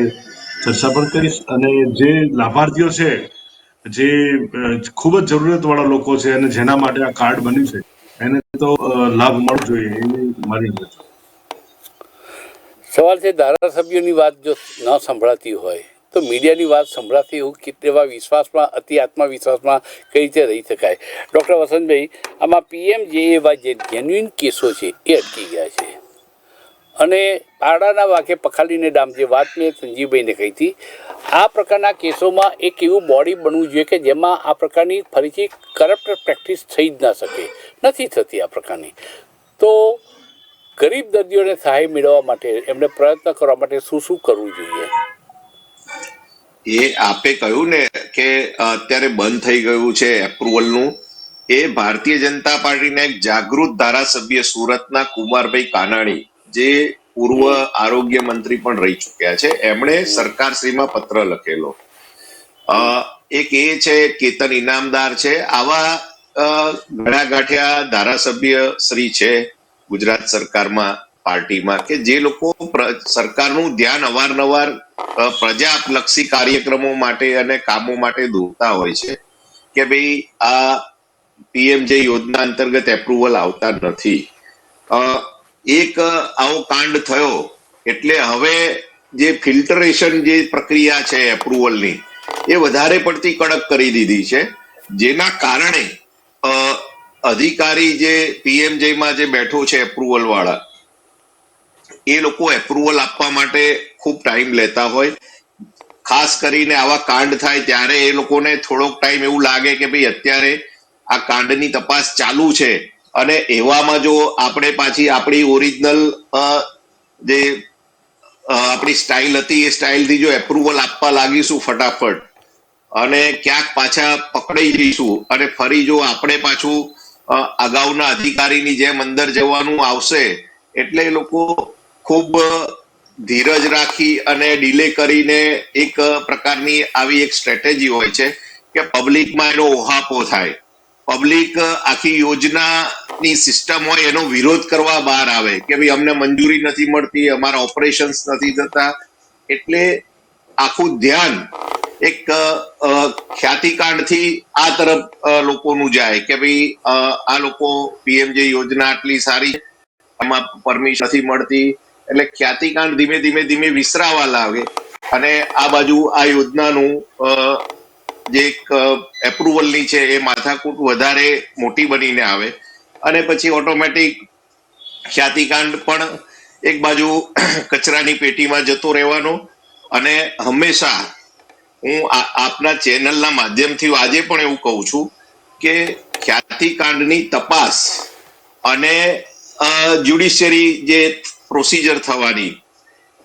ચર્ચા પણ કરીશ. અને જે લાભાર્થીઓ છે, જે ખૂબ જ જરૂરિયાતવાળા લોકો છે અને જેના માટે આ કાર્ડ બન્યું છે, એને તો લાભ મળવો જોઈએ એવી મારી અપેક્ષા. સવાલ છે, ધારાસભ્યોની વાત જો ન સંભળાતી હોય તો મીડિયાની વાત સંભળાતી એવું એવા વિશ્વાસમાં, અતિ આત્મવિશ્વાસમાં કઈ રીતે રહી શકાય? ડૉક્ટર વસંતભાઈ, આમાં પીએમજેએવાય જે જેન્યુઇન કેસો છે એ અટકી ગયા છે અને પાડાના વાંકે પખાલીને ડામ, જે વાત મેં સંજીવભાઈને કહી હતી, આ પ્રકારના કેસોમાં એક એવું બોડી બનવું જોઈએ કે જેમાં આ પ્રકારની ફરીથી કરપ્ટ પ્રેક્ટિસ થઈ જ ના શકે. નથી થતી આ પ્રકારની. તો ગરીબ દર્દીઓને સહાય મેળવવા માટે, એમને પ્રયત્ન કરવા માટે શું શું કરવું જોઈએ? એ આપે કહ્યું ને કે અત્યારે બંધ થઈ ગયું છે એપ્રુવલનું. એ ભારતીય જનતા પાર્ટીના એક જાગૃત ધારાસભ્ય સુરતના કુમારભાઈ કાનાણી, જે પૂર્વ આરોગ્ય મંત્રી પણ રહી ચુક્યા છે, એમણે સરકારશ્રીમાં પત્ર લખેલો. એક એ છે, કેતન ઇનામદાર છે. આવા ઘણા ગાંઠિયા ધારાસભ્ય શ્રી છે ગુજરાત સરકારમાં, પાર્ટીમાં, કે જે લોકો સરકારનું ધ્યાન અવારનવાર પ્રજાલક્ષી કાર્યક્રમો માટે અને કામો માટે દોરતા હોય છે કે ભાઈ આ પીએમજે યોજના અંતર્ગત એપ્રુવલ આવતા નથી. એક આવો કાંડ થયો એટલે હવે જે ફિલ્ટરેશન જે પ્રક્રિયા છે એપ્રુવલની, એ વધારે પડતી કડક કરી દીધી છે, જેના કારણે અધિકારી જે પીએમજેમાં જે બેઠો છે એપ્રુવલ વાળા, એ લોકો એપ્રુવલ આપવા માટે ખૂબ ટાઈમ લેતા હોય. ખાસ કરીને આવા કાંડ થાય ત્યારે એ લોકોને થોડોક ટાઈમ એવું લાગે કે ભાઈ અત્યારે આ કાંડની તપાસ ચાલુ છે અને એવામાં જો આપણે પાછી આપણી ઓરિજિનલ જે આપણી સ્ટાઇલ હતી એ સ્ટાઇલથી જો એપ્રુવલ આપવા લાગીશું ફટાફટ અને ક્યાંક પાછા પકડાઈ જઈશું અને ફરી જો આપણે પાછું અગાઉના અધિકારીની જેમ અંદર જવાનું આવશે, એટલે એ લોકો ખૂબ ધીરજ રાખી અને ડિલે કરીને એક પ્રકારની આવી એક સ્ટ્રેટેજી હોય છે કે પબ્લિકમાં એનો ઓહાપો થાય, પબ્લિક આખી યોજનાની સિસ્ટમ હોય એનો વિરોધ કરવા બહાર આવે કે ભાઈ અમને મંજૂરી નથી મળતી, અમારા ઓપરેશન્સ નથી થતા. એટલે આખું ધ્યાન એક ખ્યાતિકાંડથી આ તરફ લોકોનું જાય કે ભાઈ આ લોકો પીએમજે યોજના આટલી સારી, એમાં પરમિશન નથી મળતી, એટલે ખ્યાતિકાંડ ધીમે ધીમે ધીમે વિસરાવા લાગે અને આ બાજુ આ યોજનાનું જે એક એપ્રુવલની છે એ માથાકૂટ વધારે મોટી બનીને આવે અને પછી ઓટોમેટિક ખ્યાતિકાંડ પણ એક બાજુ કચરાની પેટીમાં જતો રહેવાનો. અને હંમેશા હું આપના ચેનલના માધ્યમથી આજે પણ એવું કહું છું કે ખ્યાતિકાંડની તપાસ અને જ્યુડિશિયરી જે પ્રોસિજર થવાની,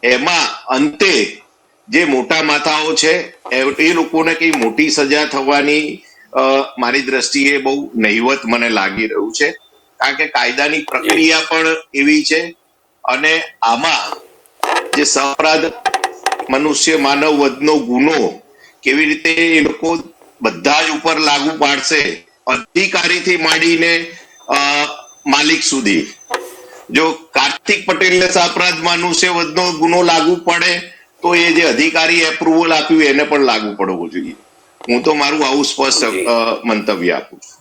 એમાં અંતે જે મોટા માથાઓ છે એ લોકોને કઈ મોટી સજા થવાની મારી દ્રષ્ટિએ બહુ નહિવત મને લાગી રહ્યું છે, કારણ કે કાયદાની પ્રક્રિયા પણ એવી છે અને આમાં જે સપરાધ મનુષ્ય માનવ વધનો ગુનો કેવી રીતે એ લોકો બધા જ ઉપર લાગુ પાડશે, અધિકારીથી માંડીને માલિક સુધી. જો કાર્તિક પટેલને સાપરાધ મનુષ્ય વધનો ગુનો લાગુ પડે તો એ જે અધિકારી એપ્રુવલ આપ્યું એને પણ લાગુ પડવું જોઈએ. હું તો મારું આવું સ્પષ્ટ મંતવ્ય આપું છું.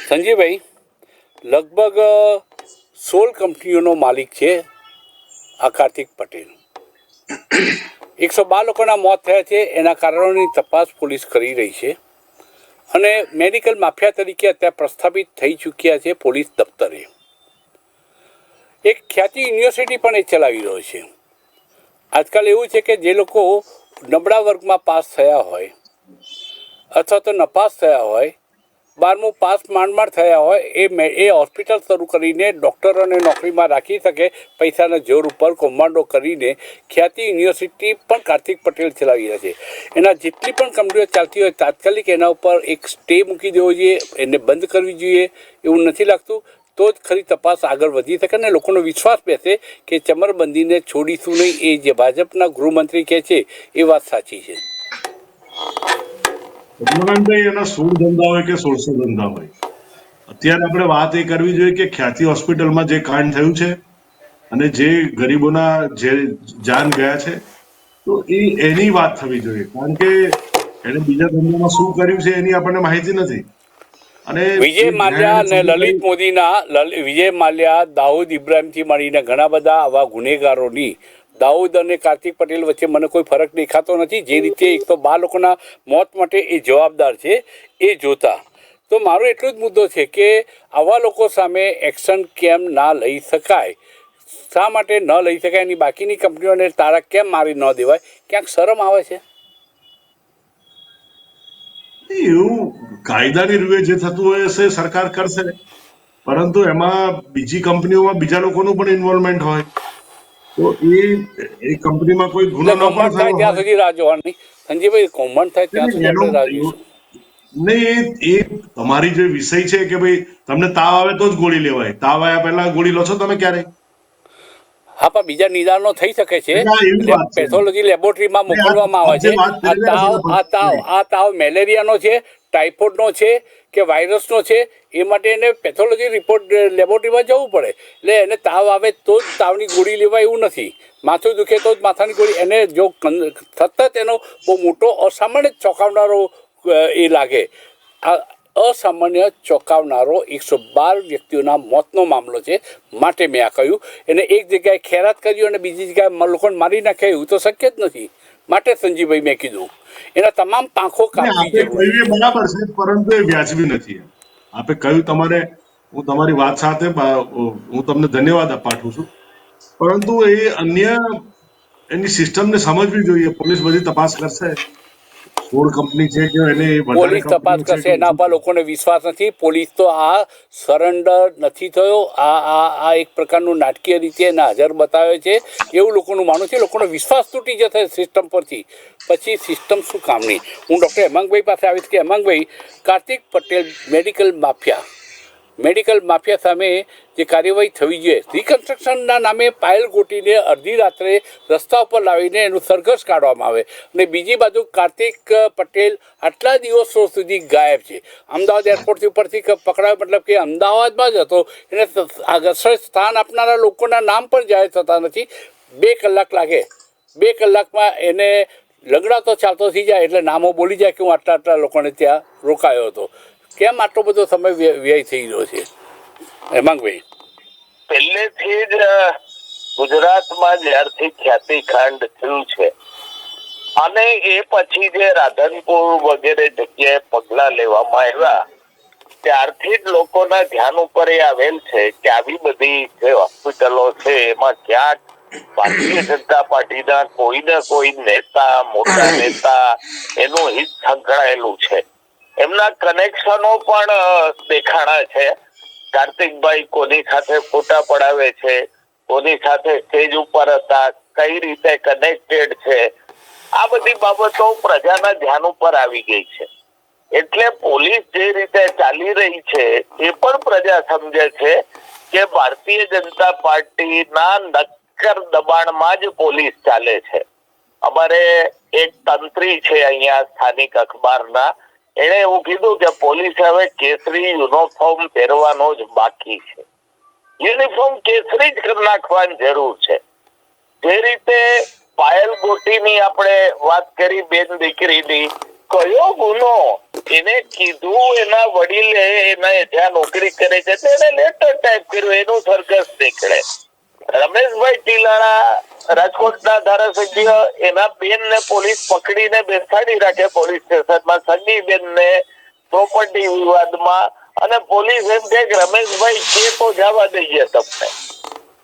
સંજીવભાઈ, લગભગ 16 કંપનીઓનો માલિક છે આ કાર્તિક પટેલ. 112 લોકોના મોત થયા છે. એના કારણોની તપાસ પોલીસ કરી રહી છે અને મેડિકલ માફિયા તરીકે અત્યારે પ્રસ્થાપિત થઈ ચૂક્યા છે પોલીસ દફતરે. એક ખ્યાતિ યુનિવર્સિટી પણ એ ચલાવી રહ્યો છે. આજકાલ એવું છે કે જે લોકો નબળા વર્ગમાં પાસ થયા હોય અથવા તો નપાસ થયા હોય, 12મું પાસ માંડ થયા હોય, એ હોસ્પિટલ શરૂ કરીને ડૉક્ટરોને નોકરીમાં રાખી શકે પૈસાના જોર ઉપર કૌભાંડો કરીને ખ્યાતિ યુનિવર્સિટી પણ કાર્તિક પટેલ ચલાવી રહ્યા છે. એના જેટલી પણ કંપનીઓ ચાલતી હોય તાત્કાલિક એના ઉપર એક સ્ટે મૂકી દેવો જોઈએ, એને બંધ કરવી જોઈએ. એવું નથી લાગતું? તો જ ખરી તપાસ આગળ વધી શકે અને લોકોનો વિશ્વાસ બેસે કે ચમરબંધીને છોડીશું નહીં. એ જે ભાજપના ગૃહમંત્રી કહે છે એ વાત સાચી છે. પદ્મકાંતભાઈ, એના 16 ધંધા હોય કે 1600 ધંધા હોય, અત્યારે આપણે વાત એ કરવી જોઈએ કે ખ્યાતિ હોસ્પિટલમાં જે કાંડ થયું છે અને જે ગરીબોના જે જાન ગયા છે, તો એની વાત થવી જોઈએ. કારણ કે એને બીજા ધંધામાં શું કર્યું છે એની આપણને માહિતી નથી. અને વિજય માલ્યા અને લલિત મોદીના વિજય માલ્યા, દાઉદ ઇબ્રાહીમથી મળીને ઘણા બધા આવા ગુનેગારોની દાઉદ અને કાર્તિક પટેલ વચ્ચે મને કોઈ ફરક દેખાતો નથી. જે રીતે 112 લોકોના મોત માટે એ જવાબદાર છે એ જોતા તો મારો એટલો જ મુદ્દો છે કે આવા લોકો સામે એક્શન કેમ ના લઈ શકાય? શા માટે ન લઈ શકાય? એની બાકીની કંપનીઓને તારા કેમ મારી ન દેવાય? ક્યાંક શરમ આવે છે. એવું કાયદાની રૂએ જે થતું હોય છે સરકાર કરશે, પરંતુ એમાં બીજી કંપનીઓમાં બીજા લોકોનું પણ ઇન્વોલ્વમેન્ટ હોય તો એ કંપનીમાં કોઈ ગુનો ન પણ થાય ત્યાં સુધી રાહ જોવાની. સંજીવભાઈ, કૌભાંડ થાય ત્યાં સુધી આપણે રાહ જોઈશું. નહીં, એ તમારી જે વિષય છે કે ભાઈ તમને તાવ આવે તો જ ગોળી લેવાય. તાવ આવ્યા પહેલા ગોળી લો છો તમે ક્યારે? હા, પણ બીજા નિદાનો થઈ શકે છે. એવી વાત છે. પેથોલોજી લેબોરેટરીમાં મોકલવામાં આવે છે. આ તાવ મેલેરિયાનો છે, ટાઇફોઇડનો છે કે વાયરસનો છે, એ માટે એને પેથોલોજી રિપોર્ટ લેબોરેટરીમાં જવું પડે. એટલે એને તાવ આવે તો જ તાવની ગોળી લેવાય એવું નથી. માથું દુખે તો જ માથાની ગોળી. એને જો સતત એનો બહુ મોટો અસામાન્ય ચોંકાવનારો એ લાગે, આ અસામાન્ય ચોંકાવનારો 112 વ્યક્તિઓના મોતનો મામલો છે. માટે મેં આ કહ્યું. એને એક જગ્યાએ ખેરાત કર્યું અને બીજી જગ્યાએ લોકોને મારી નાખ્યા એવું તો શક્ય જ નથી. માટે સંજીવભાઈ મેં કીધું એના તમામ પાંખો કાપવી જરૂરી છે. બરાબર છે, પરંતુ એ વ્યાજબી નથી. આપે કહ્યું તમારે, હું તમારી વાત સાથે હું તમને ધન્યવાદ પાઠવું છું, પરંતુ એ અન્ય એની સિસ્ટમને સમજવી જોઈએ. પોલીસ બધી તપાસ કરશે. 16 કંપની છે કે એને પોલીસ તપાસ કરશે, એના પર લોકોને વિશ્વાસ નથી. પોલીસ તો આ સરેન્ડર નથી થયો. આ એક પ્રકારનું નાટકીય રીતે એના હાજર બતાવે છે એવું લોકોનું માનવું છે. લોકોનો વિશ્વાસ તૂટી જશે સિસ્ટમ પરથી. પછી સિસ્ટમ શું કામની? હું ડૉક્ટર હેમાંગભાઈ પાસે આવીશ કે હેમાંગભાઈ, કાર્તિક પટેલ મેડિકલ માફિયા સામે જે કાર્યવાહી થવી જોઈએ, રિકન્સ્ટ્રક્શનના નામે પાયલ ગોટીને અડધી રાત્રે રસ્તા ઉપર લાવીને એનું સરઘસ કાઢવામાં આવે અને બીજી બાજુ કાર્તિક પટેલ આટલા દિવસો સુધી ગાયબ છે. અમદાવાદ એરપોર્ટથી ઉપરથી પકડાયો, મતલબ કે અમદાવાદમાં જ હતો. એને આશ્રય સ્થાન આપનારા લોકોના નામ પણ જાહેર થતા નથી. 2 કલાક લાગે, 2 કલાકમાં એને લંગડાતો ચાલતો થઈ જાય એટલે નામો બોલી જાય કે હું આટલા લોકોને ત્યાં રોકાયો હતો. કેમ આટલો બધો સમય વ્યય થઈ રહ્યો છે હેમાંગભાઈ? પહેલેથી જ ગુજરાતમાં જ્યારથી ખ્યાતિકાંડ થયું છે અને એ પછી જે રાધનપુર વગેરે જગ્યાએ પગલા લેવામાં આવ્યા ત્યારથી જ લોકોના ધ્યાન ઉપર એ આવેલ છે કે આવી બધી જે હોસ્પિટલો છે એમાં ક્યાંક ભારતીય જનતા પાર્ટીના કોઈ ને કોઈ નેતા, મોટા નેતા એનું હિત સંકળાયેલું છે. એમના કનેક્શનો પણ દેખાણા છે. કાર્તિકભાઈ કોની સાથે ફોટા પડાવે છે, કોની સાથે સ્ટેજ ઉપર હતા, કઈ રીતે કનેક્ટેડ છે, આ બધી બાબતો પ્રજાના ધ્યાન ઉપર આવી ગઈ છે. એટલે પોલીસ જે રીતે ચાલી રહી છે એ પણ પ્રજા સમજે છે કે ભારતીય જનતા પાર્ટીના નક્કર દબાણમાં જ પોલીસ ચાલે છે. અમારે એક તંત્રી છે અહીંયા સ્થાનિક અખબારના, એને એવું કીધું કે પોલીસે હવે કેસરી યુનિફોર્મ પહેરવાનો જ બાકી છે. યુનિફોર્મ કેસરી જ કરી નાખવાની જરૂર છે. જે રીતે પાયલ ગોટીની આપણે વાત કરી, બેન દીકરીની, કયો ગુનો એને કીધું એના વડીલે, એના જ્યાં નોકરી કરે છે એને લેટર ટાઈપ કર્યું, એનું સરઘસ નીકળે. રમેશભાઈ ટીલાળા રાજકોટના ધારાસભ્ય, એના બેનને પોલીસ પકડીને બેસાડી રાખે પોલીસ સ્ટેશનમાં, સગી બેનને પ્રોપર્ટી વિવાદમાં, અને પોલીસ એમ કહે કે રમેશભાઈ કે તો જવા દઈએ તમને.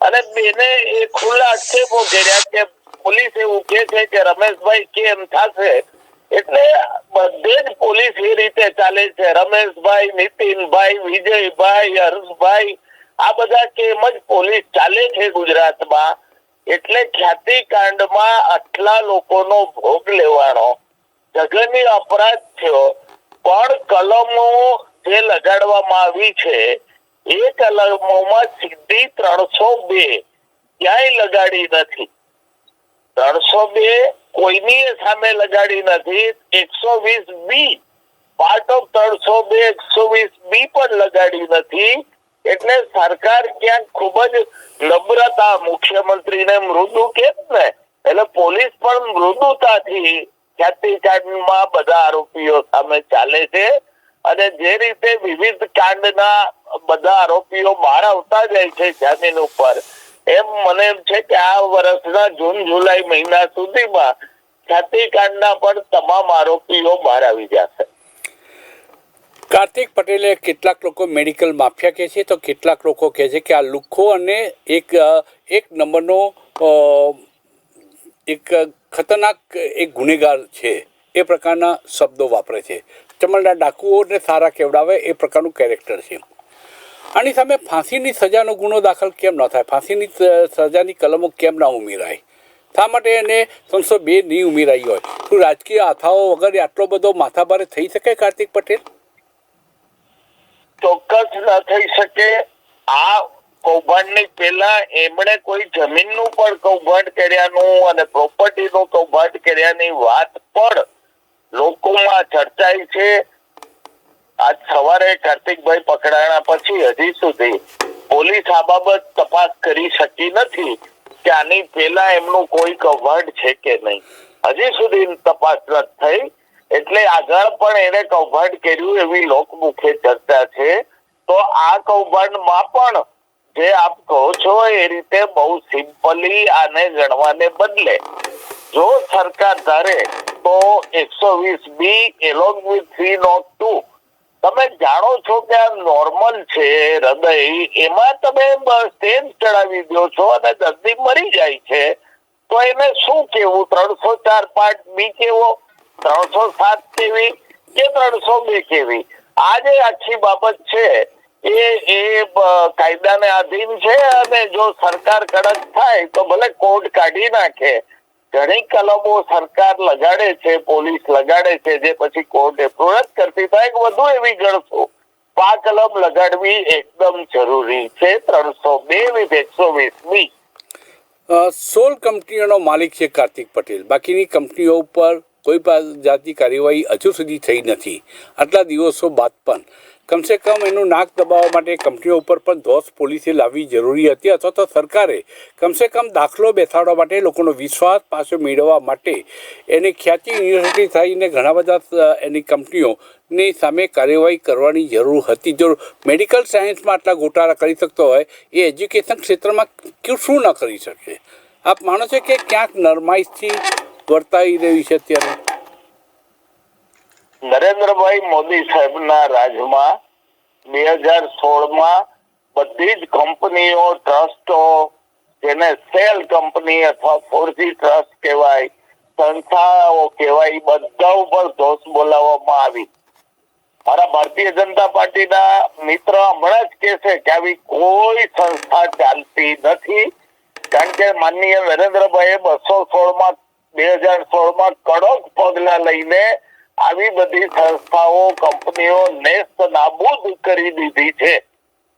અને બેને એ ખુલ્લા આક્ષેપો કર્યા કે પોલીસ એવું કે છે કે રમેશભાઈ કે એમ થશે. એટલે બધે જ પોલીસ એ રીતે ચાલે છે. રમેશભાઈ, નીતિનભાઈ, વિજયભાઈ, હર્ષભાઈ, આ બધા કેમ જ પોલીસ ચાલે છે ગુજરાતમાં. એટલે ખ્યાતિકાંડમાં આટલા લોકોનો ભોગ લેવાનો જઘન્ય અપરાધ થયો. પણ કલમો જે લગાડવામાં આવી છે એ કલમોમાં સીધી 302 ક્યાંય લગાડી નથી. 302 કોઈની સામે લગાડી નથી. 120B પાર્ટ ઓફ 302 120B પણ લગાડી નથી. એટલે સરકાર ક્યાંક ખૂબ જ નમ્રતા, મુખ્યમંત્રીને મૃદુ કેમ ને, એટલે પોલીસ પણ મૃદુતાથી ખ્યાતિકાંડમાં બધા આરોપીઓ સામે ચાલે છે. અને જે રીતે વિવિધ કાંડના બધા આરોપીઓ બહાર આવતા જાય છે જામીન ઉપર, એમ મને એમ છે કે આ વર્ષના જૂન જુલાઈ મહિના સુધીમાં ખ્યાતિકાંડના પણ તમામ આરોપીઓ બહાર આવી જશે. કાર્તિક પટેલે કેટલાક લોકો મેડિકલ માફિયા કહે છે, તો કેટલાક લોકો કહે છે કે આ લુખ્ખો અને એક નંબરનો એક ખતરનાક એક ગુનેગાર છે, એ પ્રકારના શબ્દો વાપરે છે. ચમનના ડાકુઓને સારા કેવડાવે એ પ્રકારનું કેરેક્ટર છે. આની સામે ફાંસીની સજાનો ગુનો દાખલ કેમ ન થાય? ફાંસીની સજાની કલમો કેમ ના ઉમેરાય? શા માટે એને 302 નહીં ઉમેરાઈ હોય? શું રાજકીય આથાઓ વગર આટલો બધો માથાભારે થઈ શકે કાર્તિક પટેલ? ચોક્કસ ન થઈ શકે. આ કૌભાંડની પહેલા એમણે કોઈ જમીનનું પણ કૌભાંડ કર્યાનું અને પ્રોપર્ટીનું કૌભાંડ કર્યાની વાત પણ લોકોમાં ચર્ચાઈ છે. આજ સવારે કાર્તિકભાઈ પકડાયા પછી હજી સુધી પોલીસ આ બાબત તપાસ કરી શકી નથી કે આની પહેલા એમનું કોઈ કૌભાંડ છે કે નહીં. હજી સુધી તપાસ ન થઈ. એટલે આગળ પણ એને કૌભાંડ કર્યું એવી લોકમુખે ચર્ચા છે. તો આ કૌભાંડમાં પણ જે આપ કહો છો એ રીતે બહુ સિમ્પલી આને ગણવાને બદલે જો સરકાર ધારે તો 120B along with 302 તમે જાણો છો કે આ નોર્મલ છે. હૃદય એમાં તમે સ્ટેજ ચડાવી દો છો અને દર્દી મરી જાય છે, તો એને શું કેવું? 304 પાર્ટ બી કેવો, 307 કેવી કે 302 કેવી? આ જે આખી બાબત છે એ કાયદાને આધીન છે. અને જો સરકાર કડક થાય તો ભલે કોર્ટ કાઢી નાખે. ઘણી કલમો સરકાર લગાડે છે, પોલીસ લગાડે છે, જે પછી કોર્ટ એપ્રુવ કરતી થાય કે વધુ એવી ગણશું. આ કલમ લગાડવી એકદમ જરૂરી છે. 302 with 120B. 16 કંપનીઓનો માલિક છે કાર્તિક પટેલ. બાકીની કંપનીઓ ઉપર કોઈ પણ જાતની કાર્યવાહી હજુ સુધી થઈ નથી. આટલા દિવસો બાદ પણ કમસે કમ એનું નાક દબાવવા માટે કંપનીઓ ઉપર પણ ધોષ પોલીસે લાવવી જરૂરી હતી, અથવા તો સરકારે કમસે કમ દાખલો બેસાડવા માટે, લોકોનો વિશ્વાસ પાછો મેળવવા માટે એને ખ્યાતિ યુનિવર્સિટી થઈને ઘણા બધા એની કંપનીઓની સામે કાર્યવાહી કરવાની જરૂર હતી. જો મેડિકલ સાયન્સમાં આટલા ગોટાળા કરી શકતો હોય, એ એજ્યુકેશન ક્ષેત્રમાં શું ન કરી શકે? આપ માનો છો કે ક્યાંક નરમાઈશથી વર્તાઈ રહ્યું છે અત્યારે? નરેન્દ્રભાઈ મોદી સાહેબના રાજમાં 2016માં બધી જ કંપનીઓ, ટ્રસ્ટો, જેને સેલ કંપની અથવા 4G ટ્રસ્ટ કહેવાય, સંસ્થાઓ કહેવાય, બધા ઉપર ધોષ બોલાવવામાં આવી. મારા ભારતીય જનતા પાર્ટીના મિત્ર હમણાં જ કહે છે કે આવી કોઈ સંસ્થા ચાલતી નથી. કારણ કે માનનીય નરેન્દ્રભાઈએ 2016માં કડક પગલા લઈને આવી બધી સંસ્થાઓ, કંપનીઓ નેસ્ત નાબૂદ કરી દીધી છે.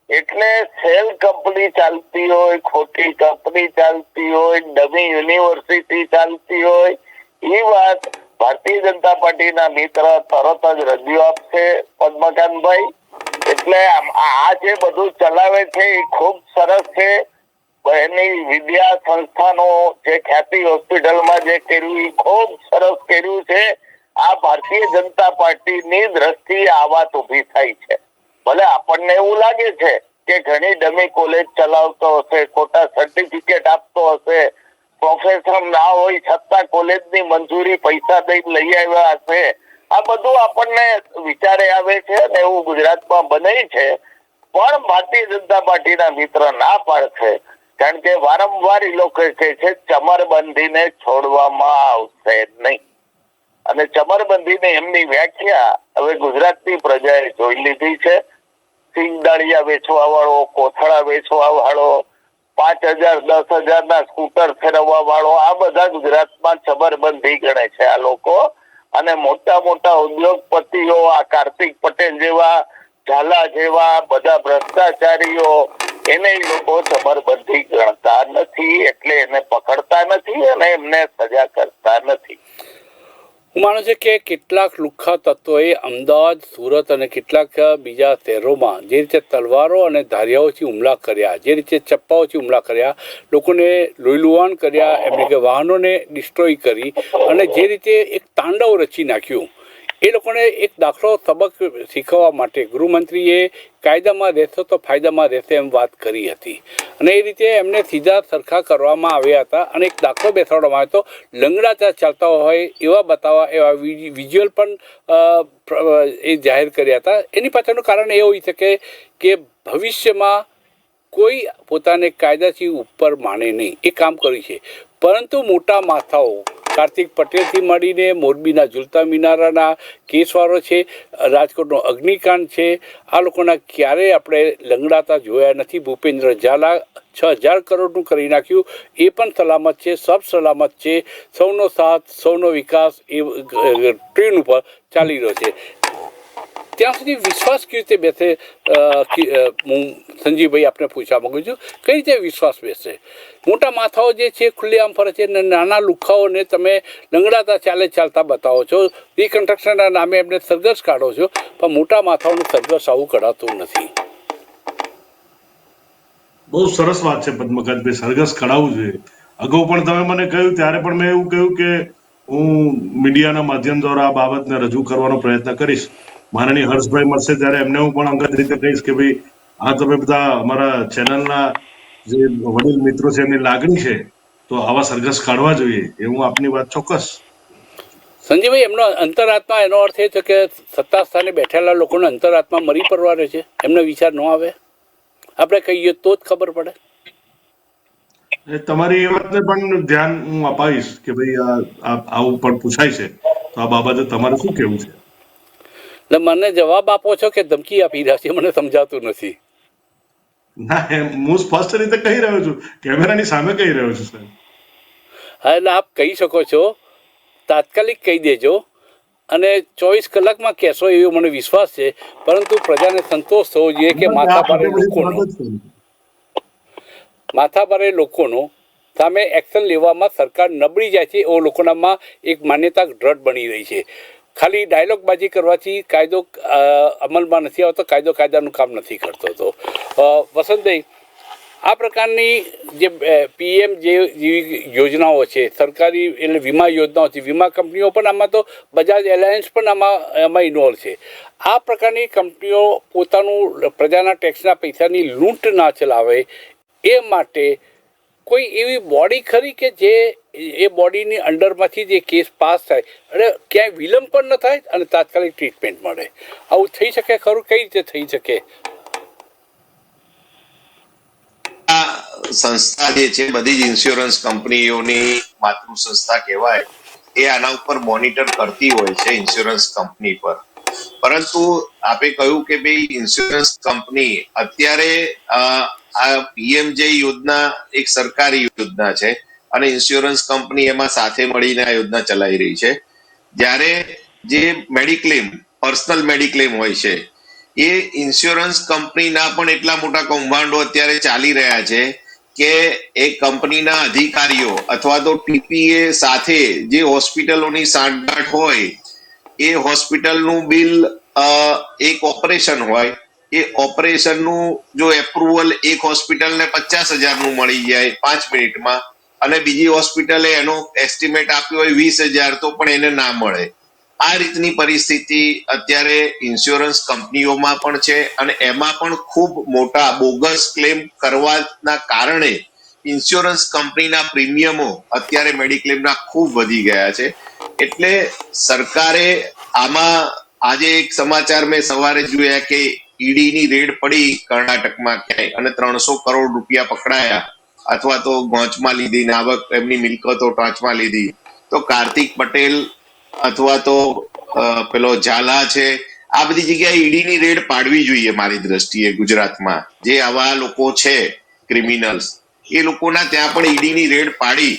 એટલે સેલ કંપની ચાલતી હોય, ખોટી કંપની ચાલતી હોય, ડમી યુનિવર્સિટી ચાલતી હોય, એ વાત ભારતીય જનતા પાર્ટીના મિત્ર તરત જ રજૂ આપશે પદ્મકાંતભાઈ. એટલે આ જે બધું ચલાવે છે એ ખૂબ સરસ છે. એની વિદ્યા સંસ્થાનો જે ખ્યાતિ હોસ્પિટલમાં જે કર્યું એ ખૂબ સરસ કર્યું છે. આ ભારતીય જનતા પાર્ટીની દ્રષ્ટિએ આ વાત ઉભી થઈ છે. ભલે આપણને એવું લાગે છે કે ઘણી ડમી કોલેજ ચલાવતો હશે, ખોટા સર્ટિફિકેટ આપતો હશે, પ્રોફેસર ના હોય છતાં કોલેજની મંજૂરી પૈસા દઈને લઈ આવ્યા હશે. આ બધું આપણને વિચારે આવે છે અને એવું ગુજરાતમાં બને છે. પણ ભારતીય જનતા પાર્ટીના મિત્ર ના પાડશે, કારણ કે વારંવાર એ લોકો કહે છે ચમરબંધીને છોડવામાં આવશે નહીં. અને ચમરબંધીને એમની વ્યાખ્યા હવે ગુજરાતની પ્રજાએ જોઈ લીધી છે. સિંગદાળિયા વેચવા વાળો, કોથળા વેચવા વાળો, 5,000 10,000 ના સ્કૂટર ફેરવવા વાળો, આ બધા ગુજરાતમાં ચમરબંધી ગણે છે આ લોકો. અને મોટા મોટા ઉદ્યોગપતિઓ, આ કાર્તિક પટેલ જેવા, ઝાલા જેવા બધા ભ્રષ્ટાચારીઓ, એને એ લોકો ચમરબંધી ગણતા નથી, એટલે એને પકડતા નથી અને એમને સજા કરતા નથી. હું માનું છું કે કેટલાક લુખ્ખા તત્વોએ અમદાવાદ, સુરત અને કેટલાક બીજા શહેરોમાં જે રીતે તલવારો અને ધારિયાઓથી હુમલા કર્યા, જે રીતે ચપ્પાઓથી હુમલા કર્યા, લોકોને લોહીલુહાણ કર્યા, એમને કે વાહનોને ડિસ્ટ્રોય કરી અને જે રીતે એક તાંડવ રચી નાખ્યું, એ લોકોને એક દાખલો સબક શીખવવા માટે ગૃહમંત્રીએ કાયદામાં રહેશો તો ફાયદામાં રહેશે એમ વાત કરી હતી. અને એ રીતે એમને સીધા સરખા કરવામાં આવ્યા હતા અને એક દાખલો બેસાડવામાં આવ્યો હતો. લંગડા ચાલતા હોય એવા બતાવવા, એવા વિઝ્યુઅલ પણ એ જાહેર કર્યા હતા. એની પાછળનું કારણ એ હોઈ શકે કે ભવિષ્યમાં કોઈ પોતાને કાયદાથી ઉપર માને નહીં, એ કામ કર્યું છે. પરંતુ મોટા માથાઓ કાર્તિક પટેલથી મળીને મોરબીના ઝૂલતા મિનારાના કેસવાળો છે, રાજકોટનો અગ્નિકાંડ છે, આ લોકોના ક્યારેય આપણે લંગડાતા જોયા નથી. ભૂપેન્દ્ર ઝાલા 6,000 કરોડનું કરી નાખ્યું, એ પણ સલામત છે, સબ સલામત છે. સૌનો સાથ, સૌનો વિકાસ એ ટ્રેન ઉપર ચાલી રહ્યો છે. ત્યાં સુધી વિશ્વાસ કેવી રીતે બેસે? હું સંજીવભાઈ આપને પૂછવા માગું છું, કઈ રીતે વિશ્વાસ બેસે? મોટા માથાઓ જે છે ખુલ્લેઆમ ફરે છે, નાના લુખાઓને તમે લંગડાતા ચાલતા બતાવો છો, રિકન્સ્ટ્રક્શનના નામે એમને સરઘસ કાઢો છો, પણ મોટા માથાઓનું સરઘસ આવું કઢાતું નથી. બહુ સરસ વાત છે પદ્મકાંતભાઈ, સરઘસ કઢાવવું જોઈએ. અગાઉ પણ તમે મને કહ્યું ત્યારે પણ મેં એવું કહ્યું કે હું મીડિયાના માધ્યમ દ્વારા આ બાબતને રજૂ કરવાનો પ્રયત્ન કરીશ. માનનીય હર્ષભાઈ મળશે ત્યારે એમને હું પણ અંગત રીતે કહીશ કે ભાઈ આ તમે બધા અમારા ચેનલના જે વડીલ મિત્રો છે એમની લાગણી છે, તો આવા સરઘસ કાઢવા જોઈએ. એ હું આપની વાત ચોક્કસ. સંજીવભાઈ, એમનો અંતરાત્મા, એનો અર્થ એ છે કે સત્તા સ્થાને બેઠેલા લોકોનો અંતરાત્મા મરી પડવાનો છે, એમનો વિચાર ન આવે, આપણે કહીએ તો જ ખબર પડે. તમારી એ વાતને પણ ધ્યાન હું અપાવીશ કે ભાઈ આવું પણ પૂછાય છે, તો આ બાબતે તમારે શું કહેવું છે? એટલે મને જવાબ આપો છો કે ધમકી આપી રહ્યા છે, મને સમજાતું નથી. ના, હું સ્પષ્ટ રીતે કહી રહ્યો છું, કેમેરાની સામે કહી રહ્યો છું સર. હા, એટલે આપ કહી શકો છો, તાત્કાલિક કહી દેજો અને 24 કલાકમાં કહેશો એવો મને વિશ્વાસ છે. પરંતુ પ્રજાને સંતોષ થવો જોઈએ કે માથાભારે લોકોનો સામે એક્શન લેવામાં સરકાર નબળી જાય છે, એવો લોકોનામાં એક માન્યતા દ્રઢ બની રહી છે. ખાલી ડાયલોગબાજી કરવાથી કાયદો અમલમાં નથી આવતો, કાયદાનું કામ નથી કરતો. તો વસંતભાઈ, આ પ્રકારની જે PM જેવી યોજનાઓ છે, સરકારી એટલે વીમા યોજનાઓ છે, વીમા કંપનીઓ પણ આમાં, તો બજાજ એલાયન્સ પણ આમાં ઇન્વોલ્વ છે. આ પ્રકારની કંપનીઓ પોતાનું પ્રજાના ટેક્સના પૈસાની લૂંટ ના ચલાવે એ માટે કોઈ એવી બોડી ખરી કે જે એ બોડીની અંડરમાંથી જે કેસ પાસ થાય અને ક્યાંય વિલંબ પણ ન થાય અને તાત્કાલિક ટ્રીટમેન્ટ મળે? આવું થઈ શકે ખરું? કઈ રીતે થઈ શકે? આ સંસ્થા જે છે બધી જ ઇન્સ્યોરન્સ કંપનીઓની માતૃ સંસ્થા કહેવાય, એ આના ઉપર મોનિટર કરતી હોય છે ઇન્સ્યોરન્સ કંપની પર. પરંતુ આપે કહ્યું કે ભાઈ ઇન્સ્યોરન્સ કંપની અત્યારે આ PMJ યોજના એક સરકારી યોજના છે અને ઇન્સ્યોરન્સ કંપની એમાં સાથે મળીને આ યોજના ચલાવી રહી છે. જ્યારે જે મેડિક્લેમ, પર્સનલ મેડિક્લેમ હોય છે, એ ઇન્સ્યોરન્સ કંપનીના પણ એટલા મોટા કૌભાંડો અત્યારે ચાલી રહ્યા છે કે એ કંપનીના અધિકારીઓ અથવા તો TPA સાથે જે હોસ્પિટલોની સાંઠગાંઠ હોય, એ હોસ્પિટલનું બિલ, એક ઓપરેશન હોય, એ ઓપરેશનનું જો એપ્રુવલ એક હોસ્પિટલને 50,000 મળી જાય 5 મિનિટમાં અને બીજી હોસ્પિટલે એનો એસ્ટિમેટ આપ્યો હોય 20,000, તો પણ એને ના મળે. આ રીતની પરિસ્થિતિ અત્યારે ઇન્સ્યોરન્સ કંપનીઓમાં પણ છે અને એમાં પણ ખૂબ મોટા બોગસ ક્લેમ કરવાના કારણે ઇન્સ્યોરન્સ કંપનીના પ્રીમિયમો અત્યારે મેડિક્લેમના ખૂબ વધી ગયા છે. એટલે સરકારે આમાં આજે એક સમાચાર મેં સવારે જોયા કે ઈડીની રેડ પડી કર્ણાટકમાં ક્યાંય અને 300 કરોડ રૂપિયા પકડાયા અથવા તો ગોંચમાં લીધી, નાવક એમની મિલકતો ટાંચમાં લીધી. તો કાર્તિક પટેલ અથવા તો પેલો ઝાલા છે, આ બધી જગ્યાએ ઈડીની રેડ પાડવી જોઈએ મારી દ્રષ્ટિએ. ગુજરાતમાં જે આવા લોકો છે ક્રિમિનલ્સ, એ લોકોના ત્યાં પણ ઈડીની રેડ પાડી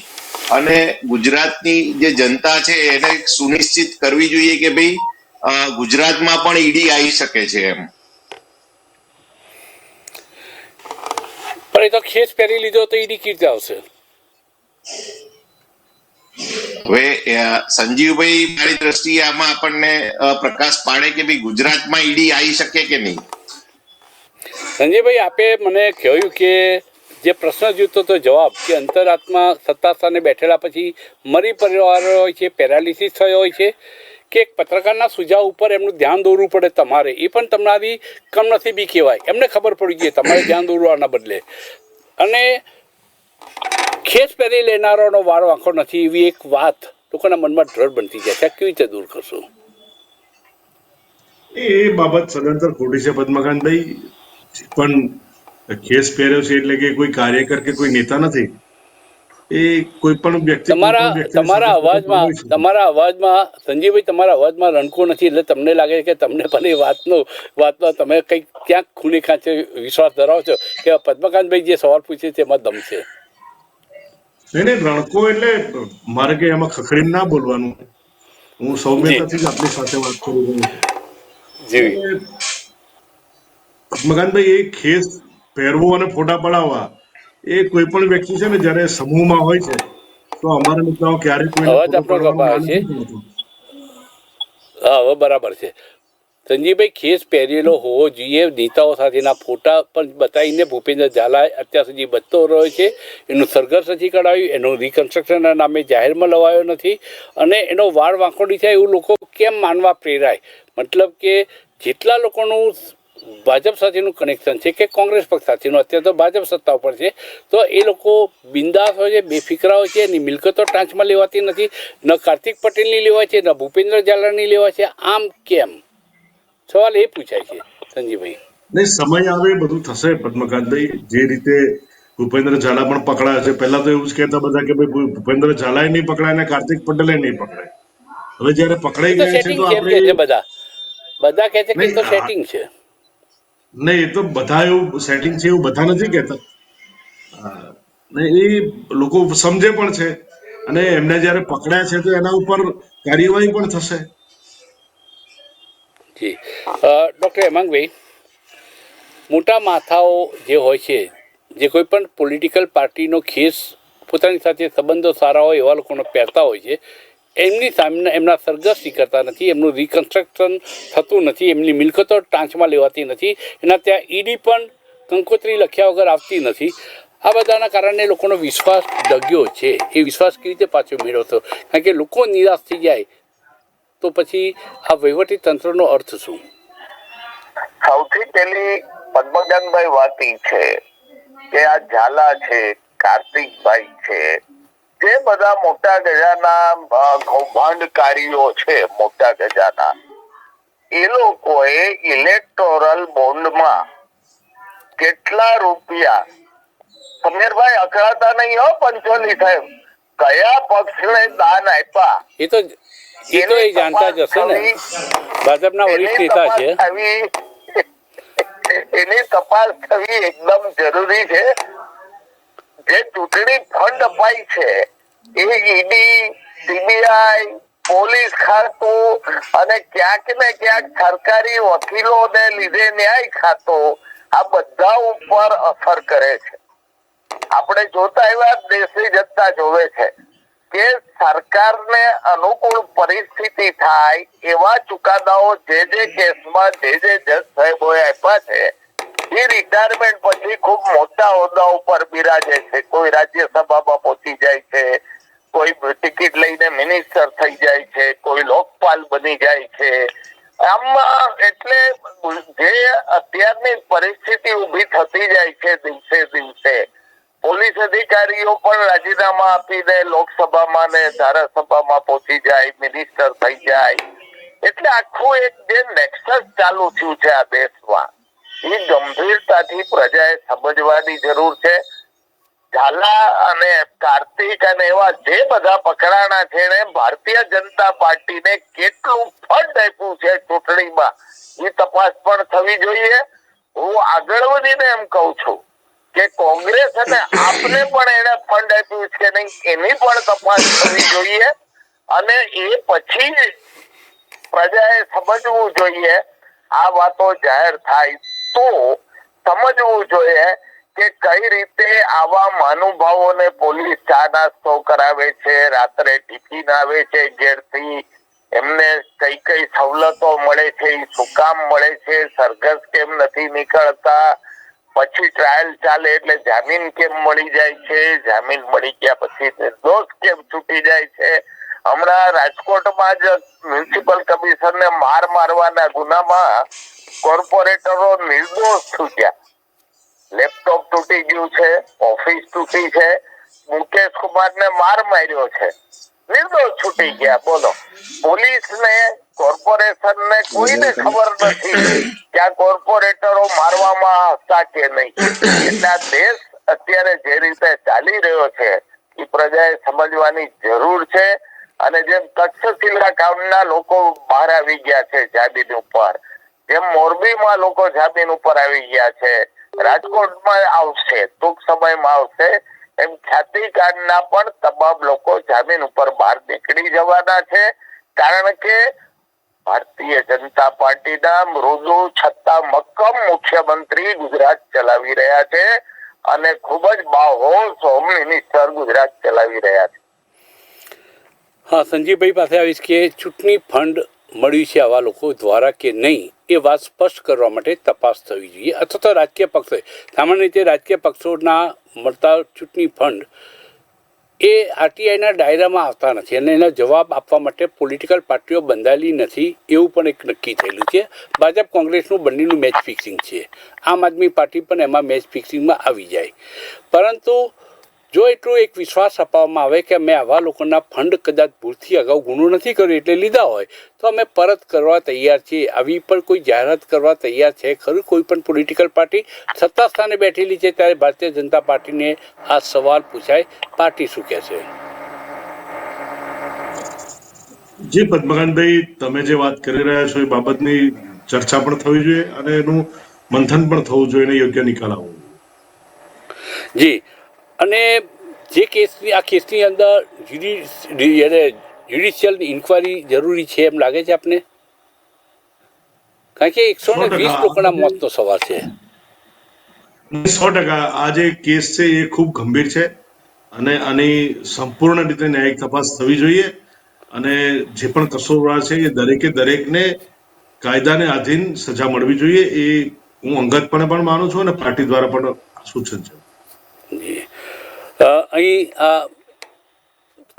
અને ગુજરાતની જે જનતા છે એને સુનિશ્ચિત કરવી જોઈએ કે ભાઈ ગુજરાતમાં પણ ઈડી આવી શકે છે એમ. પણ એ તો ખેસ પહેરી લીધો તો ઈડી કીર્તિ આવશે. હવે સંજીવભાઈ મારી દ્રષ્ટિએ આમાં આપણને પ્રકાશ પાડે કે ભાઈ ગુજરાતમાં ઈડી આવી શકે કે નહીં. સંજયભાઈ, આપે મને કહ્યું કે જે પ્રશ્ન જોતો તો જવાબ કે અંતરાત્મા સત્તા સ્થાને બેઠેલા પછી મરી પરિવારો હોય છે, પેરાલિસિસ થયો હોય છે કે એક પત્રકારના સુઝાવ ઉપર એમનું ધ્યાન દોરવું પડે તમારે, એ પણ તમારી કમનસીબી કહેવાય. એમને ખબર પડી ગઈ તમારે ધ્યાન દોરવાના બદલે. અને ખેસ પહેરી લેનારાનો વારો આંખો નથી એવી એક વાત લોકોના મનમાં દ્રઢ બનતી જાય છે. કેવી રીતે દૂર કરશો? એ બાબત સદંતર ખોટી છે પદ્મકાંતભાઈ. પણ કેસ પહેર્યો છે એટલે કે કોઈ કાર્યકર કે કોઈ નેતા નથી. એ કોઈ પણ વ્યક્તિ તમારા અવાજમાં સંજીવભાઈ, તમારા અવાજમાં રણકો નથી એટલે તમને લાગે કે તમને પણ એ વાતમાં તમે કંઈક ક્યાંક ખૂણે ખાંચે વિશ્વાસ ધરાવો છો કે પદ્મકાંતભાઈ જે સવાલ પૂછે છે એમાં દમ છે. નહીં, રણકો એટલે મારે કે એમાં ખખડીને ના બોલવાનું. હું સૌમ્યતાથી જ આપણી સાથે વાત કરું છું. પદ્મકાંતભાઈ, એ ખેસ પહેરવો અને ફોટા પડાવવા એ કોઈ પણ વ્યક્તિ છે ને જયારે સમૂહમાં હોય છે તો અમારા મિત્રોએ ક્યારેય કોઈને ફોટો પડાવવાનો ના નથી પડતો. હા, હવે બરાબર છે સંજીવભાઈ. ખેસ પહેરેલો હોવો જોઈએ. નેતાઓ સાથેના ફોટા પણ બતાવીને ભૂપેન્દ્ર ઝાલાએ અત્યાર સુધી બચતો રહ્યો છે. એનું સરઘસ નથી કઢાવ્યું, એનું રિકન્સ્ટ્રક્શનના નામે જાહેરમાં લવાયો નથી અને એનો વાળ વાંકો નહીં થાય એવું લોકો કેમ માનવા પ્રેરાય? મતલબ કે જેટલા લોકોનું ભાજપ સાથેનું કનેક્શન છે કે કોંગ્રેસ પક્ષ સાથેનું, અત્યારે તો ભાજપ સત્તા ઉપર છે, તો એ લોકો બિંદાસ હોય છે, બેફિકરા હોય છે. એની મિલકતો ટાંચમાં લેવાતી નથી. ન કાર્તિક પટેલની લેવાય છે, ન ભૂપેન્દ્ર ઝાલાની લેવાય છે. આમ કેમ? સવાલ એ પૂછાય છે સંજીવભાઈ. નહીં, સમય આવે બધું થશે પદ્મકાંતભાઈ. જે રીતે ભૂપેન્દ્ર ઝાલા પણ પકડાયા છે, પહેલા તો એવું જ કહેતા બધા કે ભાઈ ભૂપેન્દ્ર ઝાલાએ નહીં પકડાય અને કાર્તિક પટેલે નહીં પકડાય. હવે જયારે પકડાઈ ગયા છે તો આપણે બધા કહે છે કે તો સેટિંગ છે. નહીં, એ તો બધા એવું સેટિંગ છે એવું બધા નથી કહેતા. એ લોકો સમજે પણ છે અને એમને જયારે પકડ્યા છે તો એના ઉપર કાર્યવાહી પણ થશે. જી ડૉક્ટર હેમાંગભાઈ, મોટા માથાઓ જે હોય છે, જે કોઈ પણ પોલિટિકલ પાર્ટીનો ખેસ પોતાની સાથે સંબંધો સારા હોય એવા લોકોનો પહેરતા હોય છે, એમની સામે એમના સરઘસ કરતા નથી, એમનું રિકન્સ્ટ્રક્શન થતું નથી, એમની મિલકતો ટાંચમાં લેવાતી નથી, એના ત્યાં ઈડી પણ કંકોત્રી લખ્યા વગર આવતી નથી. આ બધાના કારણે લોકોનો વિશ્વાસ ડગ્યો છે. એ વિશ્વાસ કેવી રીતે પાછો મેળવશો? કારણ કે લોકો નિરાશ થઈ જાય તો પછી આ વહીવટી તંત્રનો અર્થ શું? સૌથી પહેલી પદ્મકાંતભાઈ વાત ઈ છે કે આ ઝાલા છે, કાર્તિકભાઈ છે, જે બધા મોટા ગજાના કૌભાંડકારીઓ છે, મોટા ગજાના, એ લોકોએ ઇલેક્ટોરલ બોન્ડમાં કેટલા રૂપિયા, સમીરભાઈ અકળાતા નહીં હો પંચોલી સાહેબ, કયા પક્ષને દાન આપ્યા એ તો એ જાણતા જ હશે ને, ભાજપના વરિષ્ઠ નેતા છે. એની તપાસ થવી એકદમ જરૂરી છે. જે ચૂંટણી ફંડ અપાય છે એ ઈડી, સીબીઆઈ, પોલીસ ખાતું અને ક્યાંક ને ક્યાંક સરકારી વકીલોને લીધે ન્યાય ખાતું, આ બધા ઉપર અસર કરે છે. આપણે જોતા એવા દેશની જનતા જોવે છે કે સરકારને અનુકૂળ પરિસ્થિતિ થાય એવા ચુકાદાઓ જે કેસમાં જે જજ સાહેબોએ આપ્યા છે, એ રિટાયરમેન્ટ પછી ખૂબ મોટા હોદ્દા ઉપર બિરાજે છે. કોઈ રાજ્યસભામાં પહોંચી જાય છે, કોઈ ટિકિટ લઈને મિનિસ્ટર થઈ જાય છે, કોઈ લોકપાલ બની જાય છે. આમાં એટલે જે અત્યારની પરિસ્થિતિ ઊભી થતી જાય છે દિવસે દિવસે, પોલીસ અધિકારીઓ પણ રાજીનામા આપીને લોકસભામાં ને ધારાસભામાં પહોંચી જાય, મિનિસ્ટર થઈ જાય, એટલે આખું એક જે નેક્સસ ચાલુ થયું છે આ દેશમાં, એ ગંભીરતાથી પ્રજાએ સમજવાની જરૂર છે. ઝાલા અને કાર્તિક અને એવા જે બધા પકડાણા છે એને ભારતીય જનતા પાર્ટીને કેટલું ફંડ આપ્યું છે ચૂંટણીમાં, એ તપાસ પણ થવી જોઈએ. હું આગળ વધીને એમ કહું છું કે કોંગ્રેસ અને આપને પણ એને ફંડ આપ્યું છે નહીં, એની પણ તપાસ થવી જોઈએ. અને એ પછી પ્રજાએ સમજવું જોઈએ, આ વાતો જાહેર થાય તો સમજવું જોઈએ કે કઈ રીતે આવા મહાનુભાવોને પોલીસ ચા નાસ્તો કરાવે છે, રાત્રે ટિફિન આવે છે ઘેરથી, એમને કઈ કઈ સવલતો મળે છે, શું કામ મળે છે, સરઘસ કેમ નથી નીકળતા, પછી ટ્રાયલ ચાલે એટલે જામીન કેમ મળી જાય છે, જામીન મળી ગયા પછી નિર્દોષ કેમ છૂટી જાય છે. હમણાં રાજકોટમાં જ મ્યુનિસિપલ કમિશનરને મારવાના ગુનામાં કોર્પોરેટરો નિર્દોષ છૂટ્યા. લેપટોપ તૂટી ગયું છે, ઓફિસ તૂટી છે, મુકેશ કુમારને માર્યો છે, નિર્દોષ છૂટી ગયા. બોલો, પોલીસને કોર્પોરેશનને કોઈને ખબર નથી કે આ કોર્પોરેટરો મારવામાં હતા કે નહીં. એટલે આ દેશ અત્યારે જે રીતે ચાલી રહ્યો છે એ પ્રજાએ સમજવાની જરૂર છે. અને જેમ તક્ષશિલા ગામના લોકો બહાર આવી ગયા છે જામીન ઉપર, જેમ મોરબીમાં લોકો જામીન ઉપર આવી ગયા છે, રાજકોટમાં આવશે, ટૂંક સમયમાં આવશે, એમ ખ્યાતિકાંડના પણ તમામ લોકો જામીન ઉપર બહાર નીકળી જવાના છે. કારણ કે ભારતીય જનતા પાર્ટીના મૃદુ છતાં મક્કમ મુખ્યમંત્રી ગુજરાત ચલાવી રહ્યા છે અને ખૂબ જ બાહોશ હોમ મિનિસ્ટર ગુજરાત ચલાવી રહ્યા છે. હા, સંજીવભાઈ પાસે આવીશ કે ચૂંટણી ફંડ મળ્યું છે આવા લોકો દ્વારા કે નહીં, એ વાત સ્પષ્ટ કરવા માટે તપાસ થવી જોઈએ. અથવા તો રાજકીય પક્ષોએ, સામાન્ય રીતે રાજકીય પક્ષોના મળતા ચૂંટણી ફંડ એ આરટીઆઈના દાયરામાં આવતા નથી અને એના જવાબ આપવા માટે પોલિટિકલ પાર્ટીઓ બંધાયેલી નથી, એવું પણ એક નક્કી થયેલું છે. ભાજપ કોંગ્રેસનું બંનેનું મેચ ફિક્સિંગ છે, આમ આદમી પાર્ટી પણ એમાં મેચ ફિક્સિંગમાં આવી જાય. પરંતુ જો એટલો એક વિશ્વાસ અપાવવામાં આવે કે અમે આવા લોકોના ફંડ કદાચ ભૂલથી અગાઉ ગુનો નથી કર્યો એટલે લીધા હોય તો અમે પરત કરવા તૈયાર છીએ, આવી પણ કોઈ જાહેરાત કરવા તૈયાર છે ખરું કોઈ પણ પોલિટિકલ પાર્ટી? સત્તા સ્થાને બેઠેલી છે ત્યારે ભારતીય જનતા પાર્ટીને આ સવાલ પૂછાય, પાર્ટી શું કહેશે? જી પદ્મકાંતભાઈ, તમે જે વાત કરી રહ્યા છો એ બાબતની ચર્ચા પણ થવી જોઈએ અને એનું મંથન પણ થવું જોઈએ અને યોગ્ય નિકાલ આવવો જોઈએ. જી, અને જે કેસની આ કેસની અંદર જ્યુડિશિયલ ઇન્કવાયરી જરૂરી છે એમ લાગે છે આપને? કારણ કે 120 લોકોના મોતનો સવાલ છે. 100% આ જે કેસ છે એ ખૂબ ગંભીર છે અને આની સંપૂર્ણ રીતે ન્યાયિક તપાસ થવી જોઈએ અને જે પણ કસૂરવાર છે એ દરેકને કાયદાને આધીન સજા મળવી જોઈએ. એ હું અંગતપણે પણ માનું છું અને પાર્ટી દ્વારા પણ સૂચન છે. અહીં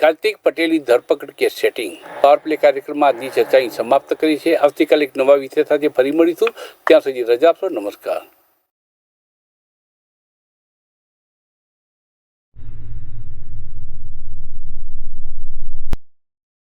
કાર્તિક પટેલની ધરપકડ કેસ સેટિંગ પાવર પ્લે કાર્યક્રમમાં આજની ચર્ચા અહીં સમાપ્ત કરી છે. આવતીકાલે એક નવા વિષય સાથે ફરી મળીશું. ત્યાં સુધી રજા આપશો. નમસ્કાર.